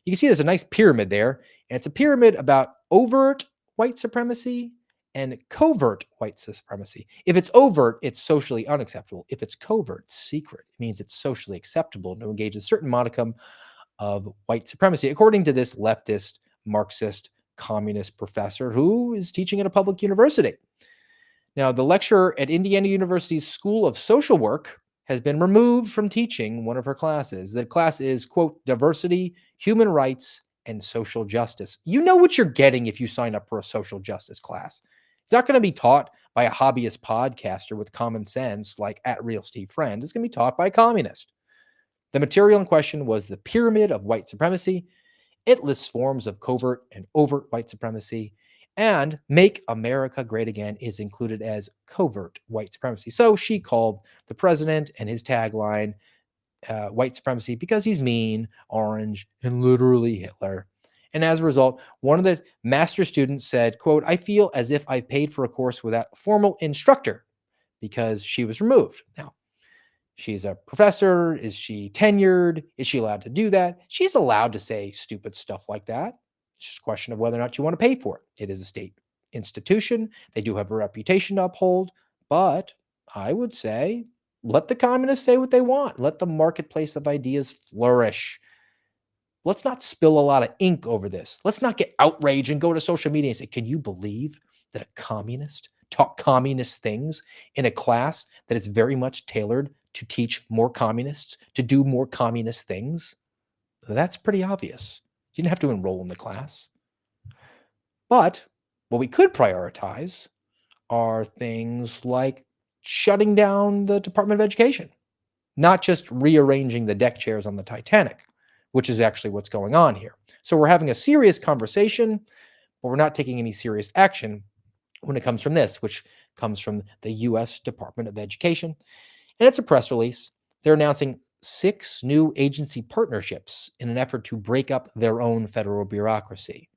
You can see there's a nice pyramid there, and it's a pyramid about overt white supremacy and covert white supremacy. If it's overt, it's socially unacceptable. If it's covert, secret, it means it's socially acceptable to engage in a certain modicum of white supremacy, according to this leftist, Marxist, communist professor who is teaching at a public university. Now, the lecturer at Indiana University's School of Social Work has been removed from teaching one of her classes. The class is, quote, diversity, human rights, and social justice. You know what you're getting if you sign up for a social justice class. It's not going to be taught by a hobbyist podcaster with common sense like at Real Steve Friend. It's going to be taught by a communist. The material in question was the Pyramid of White Supremacy. It lists forms of covert and overt white supremacy, and Make America Great Again is included as covert white supremacy. So she called the president and his tagline white supremacy because he's mean, orange, and literally Hitler. And as a result, one of the master students said, quote, "I feel as if I've paid for a course without a formal instructor," because she was removed. Now, she's a professor. Is she tenured? Is she allowed to do that? She's allowed to say stupid stuff like that. It's just a question of whether or not you want to pay for it. It is a state institution. They do have a reputation to uphold, but I would say let the communists say what they want. Let the marketplace of ideas flourish. Let's not spill a lot of ink over this. Let's not get outraged and go to social media and say, "Can you believe that a communist taught communist things in a class that is very much tailored to teach more communists to do more communist things?" That's pretty obvious. You didn't have to enroll in the class. But what we could prioritize are things like shutting down the Department of Education, not just rearranging the deck chairs on the Titanic, which is actually what's going on here. So we're having a serious conversation, but we're not taking any serious action when it comes from this, which comes from the U.S. Department of Education. And it's a press release. They're announcing 6 new agency partnerships in an effort to break up their own federal bureaucracy.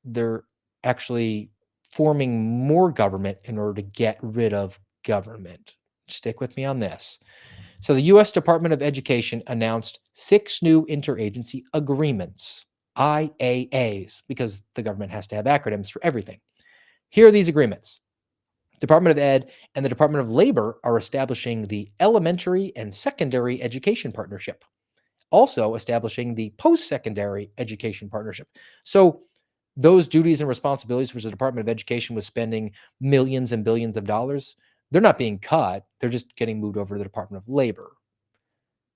They're actually forming more government in order to get rid of government. Stick with me on this. So the U.S. Department of Education announced 6 new interagency agreements, IAAs, because the government has to have acronyms for everything. Here are these agreements. Department of Ed and the Department of Labor are establishing the Elementary and Secondary Education Partnership, also establishing the Post-Secondary Education Partnership. So those duties and responsibilities, which the Department of Education was spending millions and billions of dollars, they're not being cut. They're just getting moved over to the Department of Labor.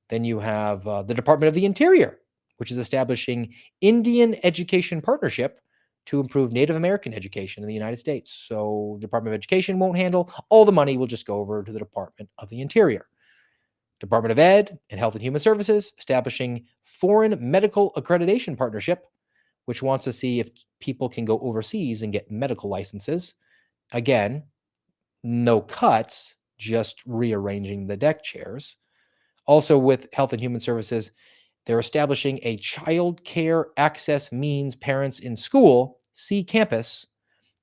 Then you have the Department of the Interior, which is establishing Indian Education Partnership to improve Native American education in the United States. So the Department of Education won't handle all the money, will just go over to the Department of the Interior. Department of Ed and Health and Human Services establishing Foreign Medical Accreditation Partnership, which wants to see if people can go overseas and get medical licenses. Again, no cuts, just rearranging the deck chairs. Also with Health and Human Services, they're establishing a child care access means parents in school see campus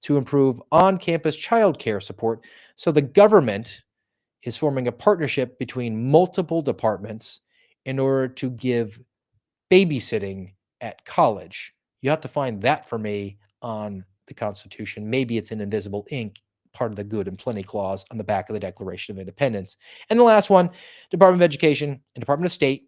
to improve on-campus child care support. So the government is forming a partnership between multiple departments in order to give babysitting at college. You have to find that for me on the Constitution. Maybe it's in invisible ink, part of the Good and Plenty Clause on the back of the Declaration of Independence. And the last one, Department of Education and Department of State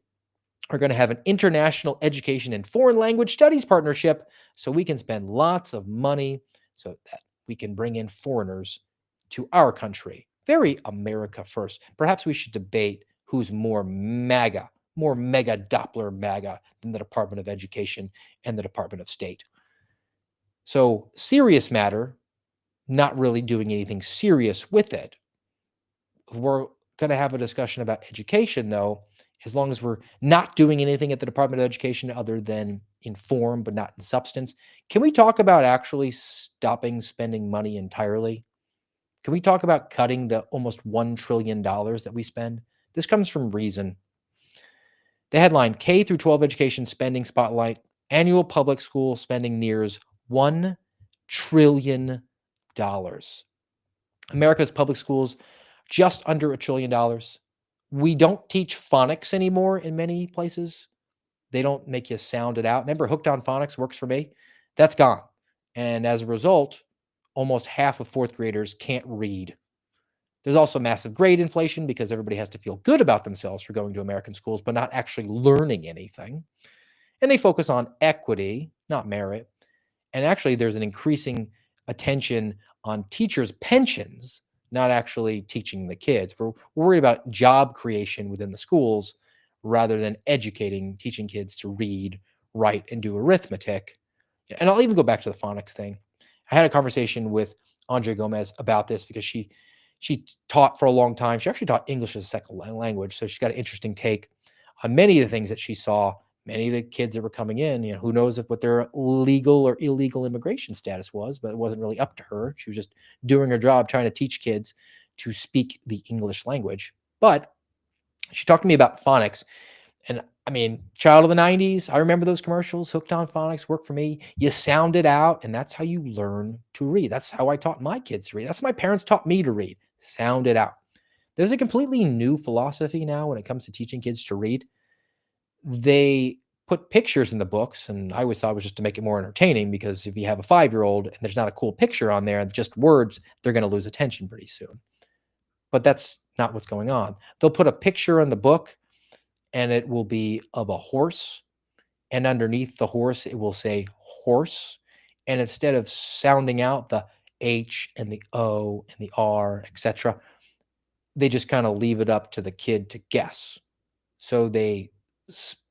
are going to have an international education and foreign language studies partnership so we can spend lots of money so that we can bring in foreigners to our country. Very America first. Perhaps we should debate who's more MAGA, more mega Doppler MAGA than the Department of Education and the Department of State. So serious matter, not really doing anything serious with it. We're going to have a discussion about education, though, as long as we're not doing anything at the Department of Education other than in form, but not in substance. Can we talk about actually stopping spending money entirely? Can we talk about cutting the almost $1 trillion that we spend? This comes from Reason. The headline, K through 12 education spending spotlight, annual public school spending nears $1 trillion. America's public schools, just under $1 trillion. We don't teach phonics anymore in many places. They don't make you sound it out. Remember, Hooked on Phonics works for me? That's gone. And as a result, almost half of 4th graders can't read. There's also massive grade inflation because everybody has to feel good about themselves for going to American schools, but not actually learning anything. And they focus on equity, not merit. And actually, there's an increasing attention on teachers' pensions, not actually teaching the kids. We're worried about job creation within the schools rather than teaching kids to read, write, and do arithmetic. And I'll even go back to the phonics thing. I had a conversation with Andre Gomez about this because she taught for a long time. She actually taught English as a second language, so she's got an interesting take on many of the things that she saw. Many of the kids that were coming in, who knows what their legal or illegal immigration status was, but it wasn't really up to her. She was just doing her job trying to teach kids to speak the English language. But she talked to me about phonics. And I mean, child of the 90s, I remember those commercials, Hooked on Phonics, worked for me. You sound it out, and that's how you learn to read. That's how I taught my kids to read. That's how my parents taught me to read. Sound it out. There's a completely new philosophy now when it comes to teaching kids to read. They put pictures in the books, and I always thought it was just to make it more entertaining, because if you have a 5-year-old and there's not a cool picture on there and just words, they're going to lose attention pretty soon. But that's not what's going on. They'll put a picture in the book, and it will be of a horse, and underneath the horse, it will say horse. And instead of sounding out the H and the O and the R, etc., they just kind of leave it up to the kid to guess. So they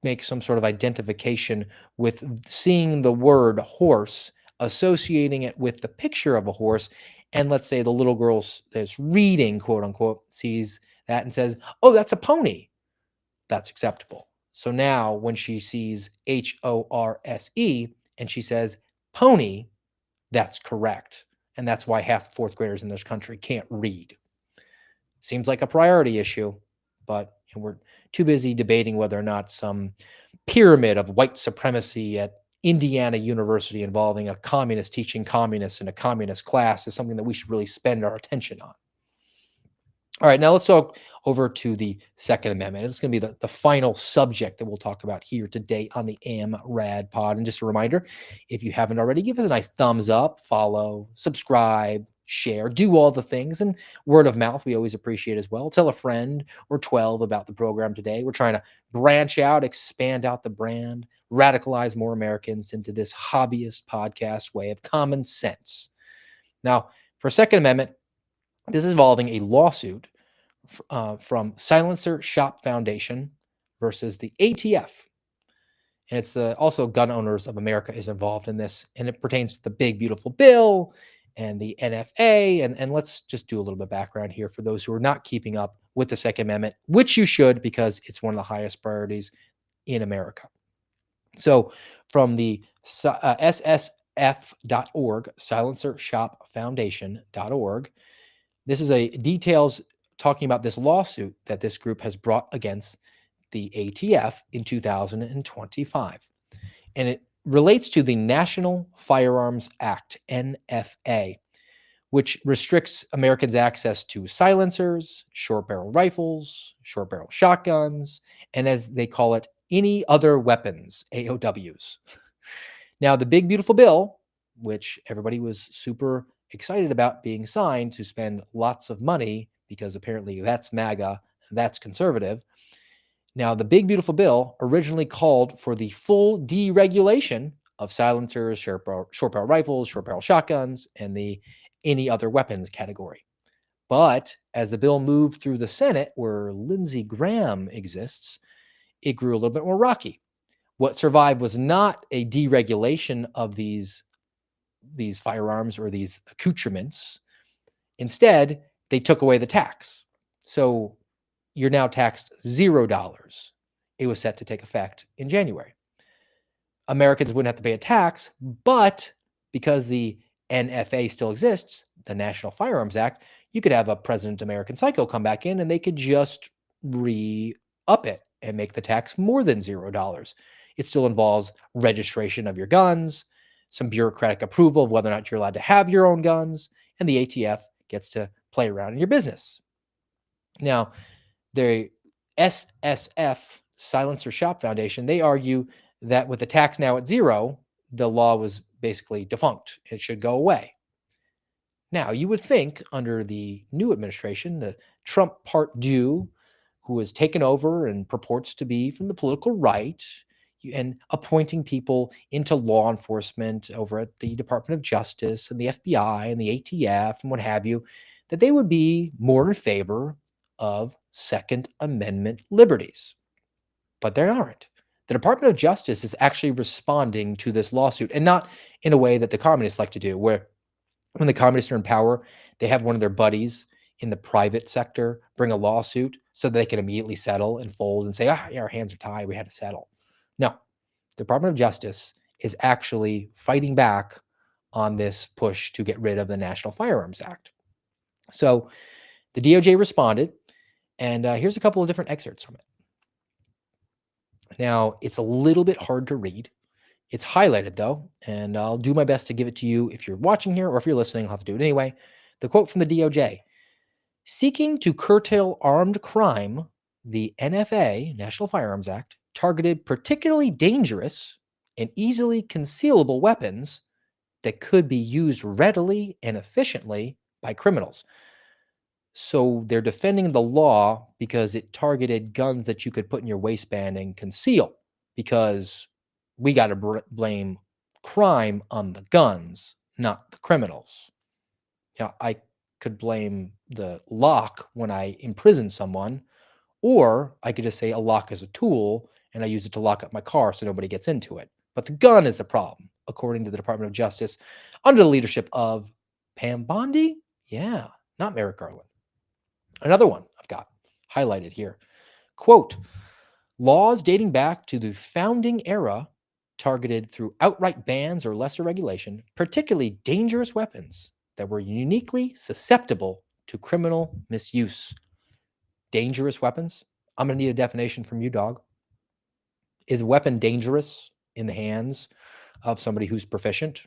make some sort of identification with seeing the word horse associating it with the picture of a horse. And let's say the little girl that's reading, quote unquote, sees that and says, "Oh, that's a pony." That's acceptable. So now when she sees HORSE and she says pony, that's correct. And that's why half the fourth graders in this country can't read. Seems like a priority issue, but we're too busy debating whether or not some pyramid of white supremacy at Indiana University involving a communist teaching communists in a communist class is something that we should really spend our attention on. All right, now let's talk over to the Second Amendment. It's going to be the final subject that we'll talk about here today on the AMRAD pod. And just a reminder, if you haven't already, give us a nice thumbs up, follow, subscribe, share, do all the things. And word of mouth, we always appreciate as well. Tell a friend or 12 about the program today. We're trying to branch out, expand out the brand, radicalize more Americans into this hobbyist podcast way of common sense. Now, for Second Amendment, this is involving a lawsuit from Silencer Shop Foundation versus the ATF. And it's also Gun Owners of America is involved in this. And it pertains to the big, beautiful bill and the NFA. And let's just do a little bit of background here for those who are not keeping up with the Second Amendment, which you should because it's one of the highest priorities in America. So from the SSF.org, silencershopfoundation.org, this is a details talking about this lawsuit that this group has brought against the ATF in 2025. And it relates to the National Firearms Act, NFA, which restricts Americans' access to silencers, short barrel rifles, short barrel shotguns, and as they call it, any other weapons, AOWs. Now, the big, beautiful bill, which everybody was super excited about being signed to spend lots of money because apparently that's MAGA, that's conservative. Now, the big, beautiful bill originally called for the full deregulation of silencers, short barrel rifles, short barrel shotguns, and the any other weapons category. But as the bill moved through the Senate, where Lindsey Graham exists, it grew a little bit more rocky. What survived was not a deregulation of these firearms or these accoutrements. Instead, they took away the tax. So you're now taxed $0. It was set to take effect in January. Americans wouldn't have to pay a tax, but because the NFA still exists, the National Firearms Act, you could have a President American Psycho come back in and they could just re-up it and make the tax more than $0. It still involves registration of your guns, some bureaucratic approval of whether or not you're allowed to have your own guns, and the ATF gets to play around in your business. Now, the SSF, Silencer Shop Foundation, they argue that with the tax now at zero, the law was basically defunct. It should go away. Now, you would think under the new administration, the Trump Part 2, who has taken over and purports to be from the political right, and appointing people into law enforcement over at the Department of Justice and the FBI and the ATF and what have you, that they would be more in favor of Second Amendment liberties. But they aren't. The Department of Justice is actually responding to this lawsuit, and not in a way that the communists like to do, where when the communists are in power, they have one of their buddies in the private sector bring a lawsuit so that they can immediately settle and fold and say, yeah, our hands are tied, we had to settle. No, the Department of Justice is actually fighting back on this push to get rid of the National Firearms Act. So the DOJ responded, and here's a couple of different excerpts from it. Now, it's a little bit hard to read. It's highlighted, though, and I'll do my best to give it to you if you're watching here, or if you're listening, I'll have to do it anyway. The quote from the DOJ: seeking to curtail armed crime, the NFA, National Firearms Act, targeted particularly dangerous and easily concealable weapons that could be used readily and efficiently by criminals. So they're defending the law because it targeted guns that you could put in your waistband and conceal, because we got to blame crime on the guns, not the criminals. I could blame the lock when I imprison someone, or I could just say a lock is a tool and I use it to lock up my car so nobody gets into it. But the gun is the problem. according to the Department of Justice, under the leadership of Pam Bondi. Yeah, not Merrick Garland. Another one I've got highlighted here. Quote, laws dating back to the founding era targeted through outright bans or lesser regulation, particularly dangerous weapons that were uniquely susceptible to criminal misuse. Dangerous weapons? I'm going to need a definition from you, dog. Is a weapon dangerous in the hands of somebody who's proficient?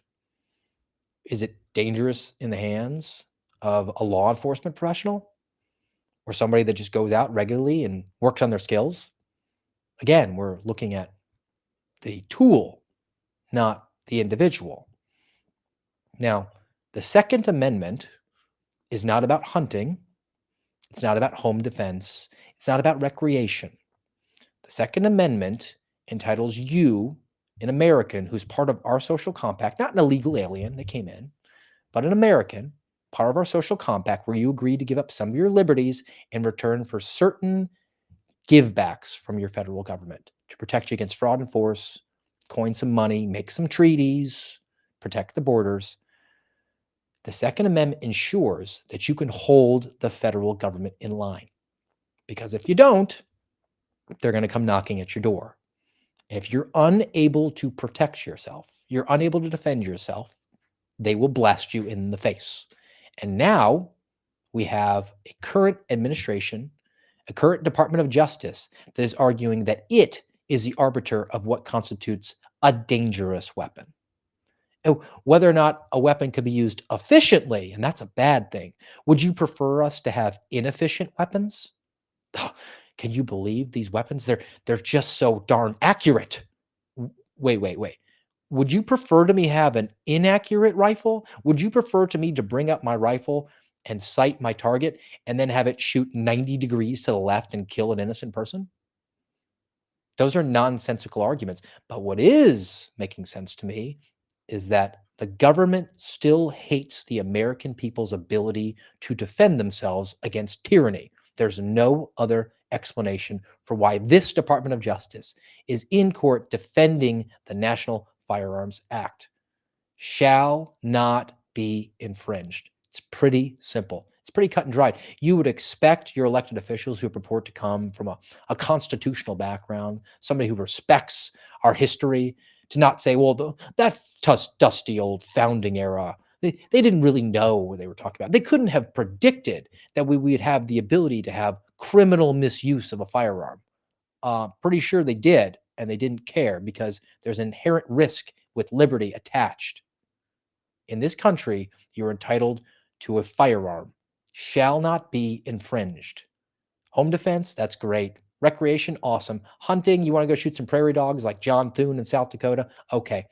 Is it dangerous in the hands of a law enforcement professional or somebody that just goes out regularly and works on their skills? Again, we're looking at the tool, not the individual. Now, the Second Amendment is not about hunting. It's not about home defense. It's not about recreation. The Second Amendment entitles you, an American who's part of our social compact, not an illegal alien that came in, but an American, part of our social compact where you agree to give up some of your liberties in return for certain givebacks from your federal government to protect you against fraud and force, coin some money, make some treaties, protect the borders. The Second Amendment ensures that you can hold the federal government in line. Because if you don't, they're going to come knocking at your door. And if you're unable to protect yourself, you're unable to defend yourself, they will blast you in the face. And now we have a current administration, a current Department of Justice that is arguing that it is the arbiter of what constitutes a dangerous weapon. Whether or not a weapon could be used efficiently, and that's a bad thing. Would you prefer us to have inefficient weapons? Can you believe these weapons? They're just so darn accurate. Wait. Would you prefer to me have an inaccurate rifle? Would you prefer to me to bring up my rifle and sight my target and then have it shoot 90 degrees to the left and kill an innocent person? Those are nonsensical arguments. But what is making sense to me is that the government still hates the American people's ability to defend themselves against tyranny. There's no other explanation for why this Department of Justice is in court defending the National Firearms Act. Shall not be infringed. It's pretty simple. It's pretty cut and dried. You would expect your elected officials who purport to come from a constitutional background, somebody who respects our history, to not say, well, that dusty old founding era, they didn't really know what they were talking about. They couldn't have predicted that we would have the ability to have criminal misuse of a firearm. Pretty sure they did, and they didn't care because there's inherent risk with liberty attached. In this country, you're entitled to a firearm, shall not be infringed. Home defense, that's great. Recreation, awesome. Hunting, you want to go shoot some prairie dogs like John Thune in South Dakota? Okay.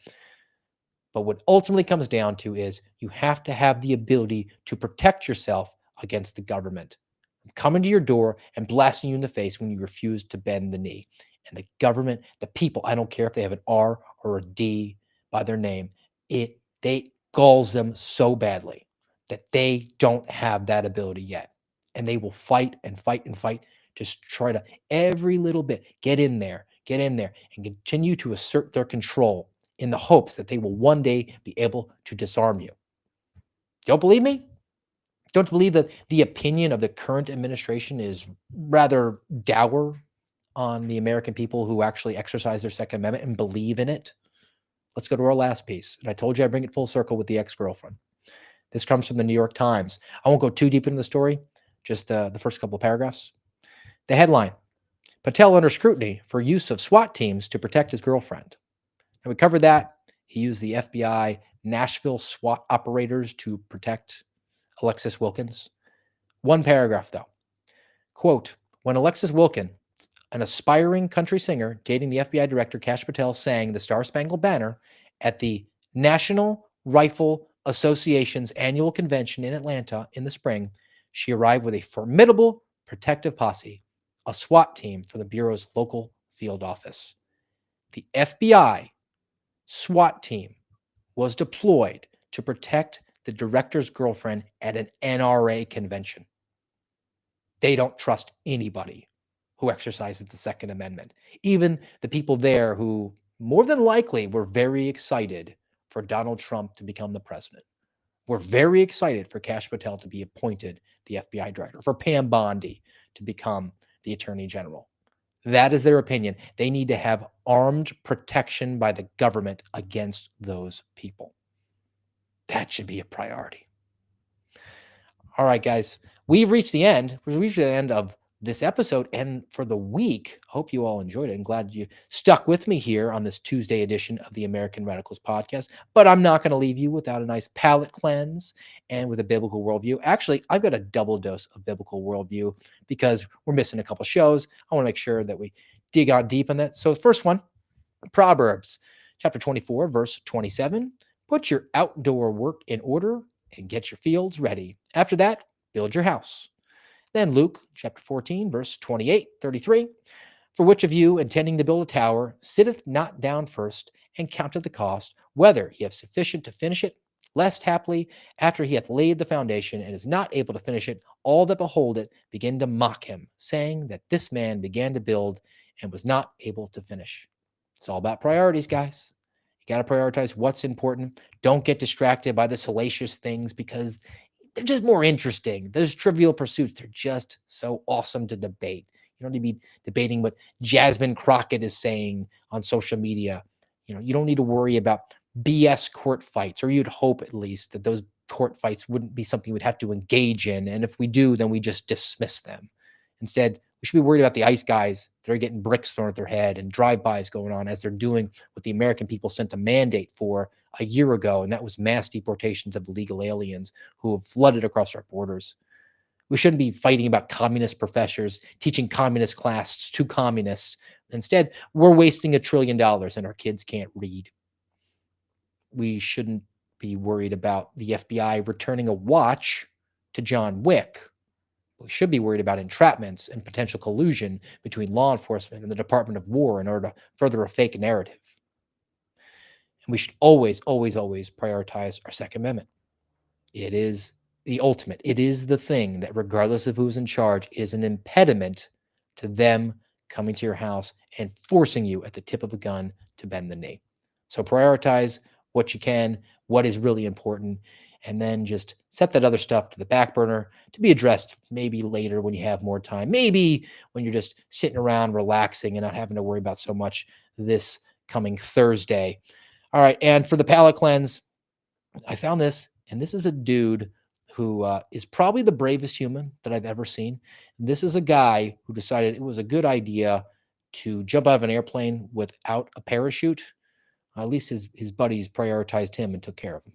But what ultimately comes down to is you have to have the ability to protect yourself against the government coming to your door and blasting you in the face when you refuse to bend the knee. And the government, the people, I don't care if they have an R or a D by their name, they galls them so badly that they don't have that ability yet. And they will fight and fight and fight to try to every little bit get in there, and continue to assert their control in the hopes that they will one day be able to disarm you. Don't believe me? Don't you believe that the opinion of the current administration is rather dour on the American people who actually exercise their Second Amendment and believe in it? Let's go to our last piece. And I told you I'd bring it full circle with the ex-girlfriend. This comes from the New York Times. I won't go too deep into the story, just the first couple of paragraphs. The headline, Patel under scrutiny for use of SWAT teams to protect his girlfriend. And we covered that. He used the FBI Nashville SWAT operators to protect Alexis Wilkins. One paragraph, though. Quote, when Alexis Wilkins, an aspiring country singer dating the FBI director Kash Patel, sang the Star-Spangled Banner at the National Rifle Association's annual convention in Atlanta in the spring, she arrived with a formidable protective posse, a SWAT team for the Bureau's local field office. The FBI SWAT team was deployed to protect the director's girlfriend at an NRA convention. They don't trust anybody who exercises the Second Amendment. Even the people there who more than likely were very excited for Donald Trump to become the president. We're very excited for Kash Patel to be appointed the FBI director, for Pam Bondi to become the attorney general. That is their opinion. They need to have armed protection by the government against those people. That should be a priority. All right, guys, we've reached the end. We've reached the end of this episode and for the week. Hope you all enjoyed it. I'm glad you stuck with me here on this Tuesday edition of the American Radicals podcast. But I'm not going to leave you without a nice palate cleanse and with a biblical worldview. Actually, I've got a double dose of biblical worldview because we're missing a couple shows. I want to make sure that we dig on deep on that. So the first one, Proverbs chapter 24, verse 27. Put your outdoor work in order and get your fields ready. After that, build your house. Then Luke chapter 14, verse 28, 33. For which of you intending to build a tower sitteth not down first and counteth the cost, whether he have sufficient to finish it, lest haply after he hath laid the foundation and is not able to finish it, all that behold it begin to mock him, saying that this man began to build and was not able to finish. It's all about priorities, guys. You got to prioritize what's important. Don't get distracted by the salacious things because they're just more interesting. Those trivial pursuits, they're just so awesome to debate. You don't need to be debating what Jasmine Crockett is saying on social media. You don't need to worry about BS court fights, or you'd hope at least that those court fights wouldn't be something we'd have to engage in. And if we do, then we just dismiss them. Instead, we should be worried about the ICE guys that are getting bricks thrown at their head and drive-bys going on as they're doing what the American people sent a mandate for a year ago, and that was mass deportations of illegal aliens who have flooded across our borders. We shouldn't be fighting about communist professors teaching communist class to communists. Instead, we're wasting $1 trillion and our kids can't read. We shouldn't be worried about the FBI returning a watch to John Wick. We should be worried about entrapments and potential collusion between law enforcement and the Department of War in order to further a fake narrative. And we should always, always, always prioritize our Second Amendment. It is the ultimate. It is the thing that, regardless of who's in charge, is an impediment to them coming to your house and forcing you at the tip of a gun to bend the knee. So prioritize what you can, what is really important, and then just set that other stuff to the back burner to be addressed maybe later when you have more time, maybe when you're just sitting around relaxing and not having to worry about so much this coming Thursday. All right, and for the palate cleanse, I found this, and this is a dude who is probably the bravest human that I've ever seen. This is a guy who decided it was a good idea to jump out of an airplane without a parachute. At least his buddies prioritized him and took care of him.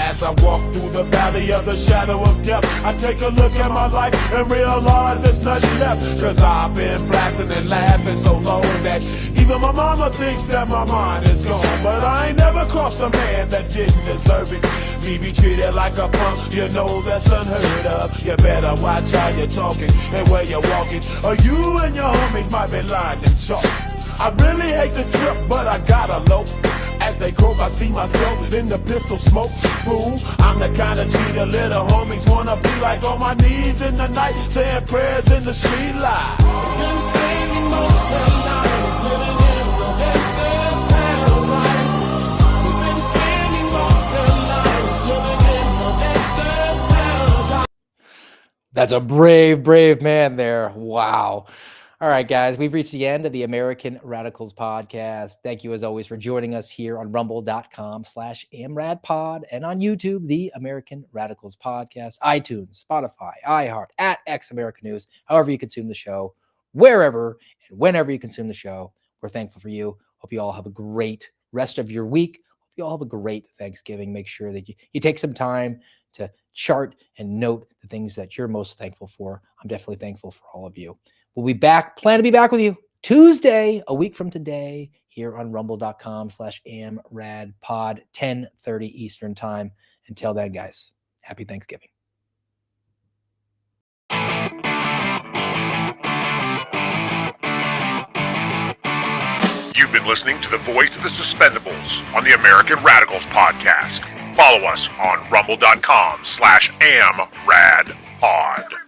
As I walk through the valley of the shadow of death, I take a look at my life and realize there's nothing left. Cause I've been blasting and laughing so long that even my mama thinks that my mind is gone. But I ain't never crossed a man that didn't deserve it. Me be treated like a punk, you know that's unheard of. You better watch how you're talking and where you're walking, or you and your homies might be lying and chalk. I really hate the trip, but I gotta low. As they croak, I see myself in the pistol smoke. Fool, I'm the kind of G the little homies wanna be like, on my knees in the night, saying prayers in the street light. Been spending most of the night living in the gangster's paradise. Been spending most of the night living in the gangster's paradise. That's a brave, brave man there. Wow. All right, guys, we've reached the end of the American Radicals podcast. Thank you, as always, for joining us here on rumble.com/amradpod and on YouTube, the American Radicals podcast, iTunes, Spotify, iHeart, at X American News, however you consume the show, wherever and whenever you consume the show. We're thankful for you. Hope you all have a great rest of your week. Hope you all have a great Thanksgiving. Make sure that you take some time to chart and note the things that you're most thankful for. I'm definitely thankful for all of you. We'll be back, plan to be back with you Tuesday, a week from today, here on rumble.com/amradpod, 10:30 Eastern time. Until then, guys, happy Thanksgiving. You've been listening to the voice of the Suspendables on the American Radicals podcast. Follow us on rumble.com/amradpod.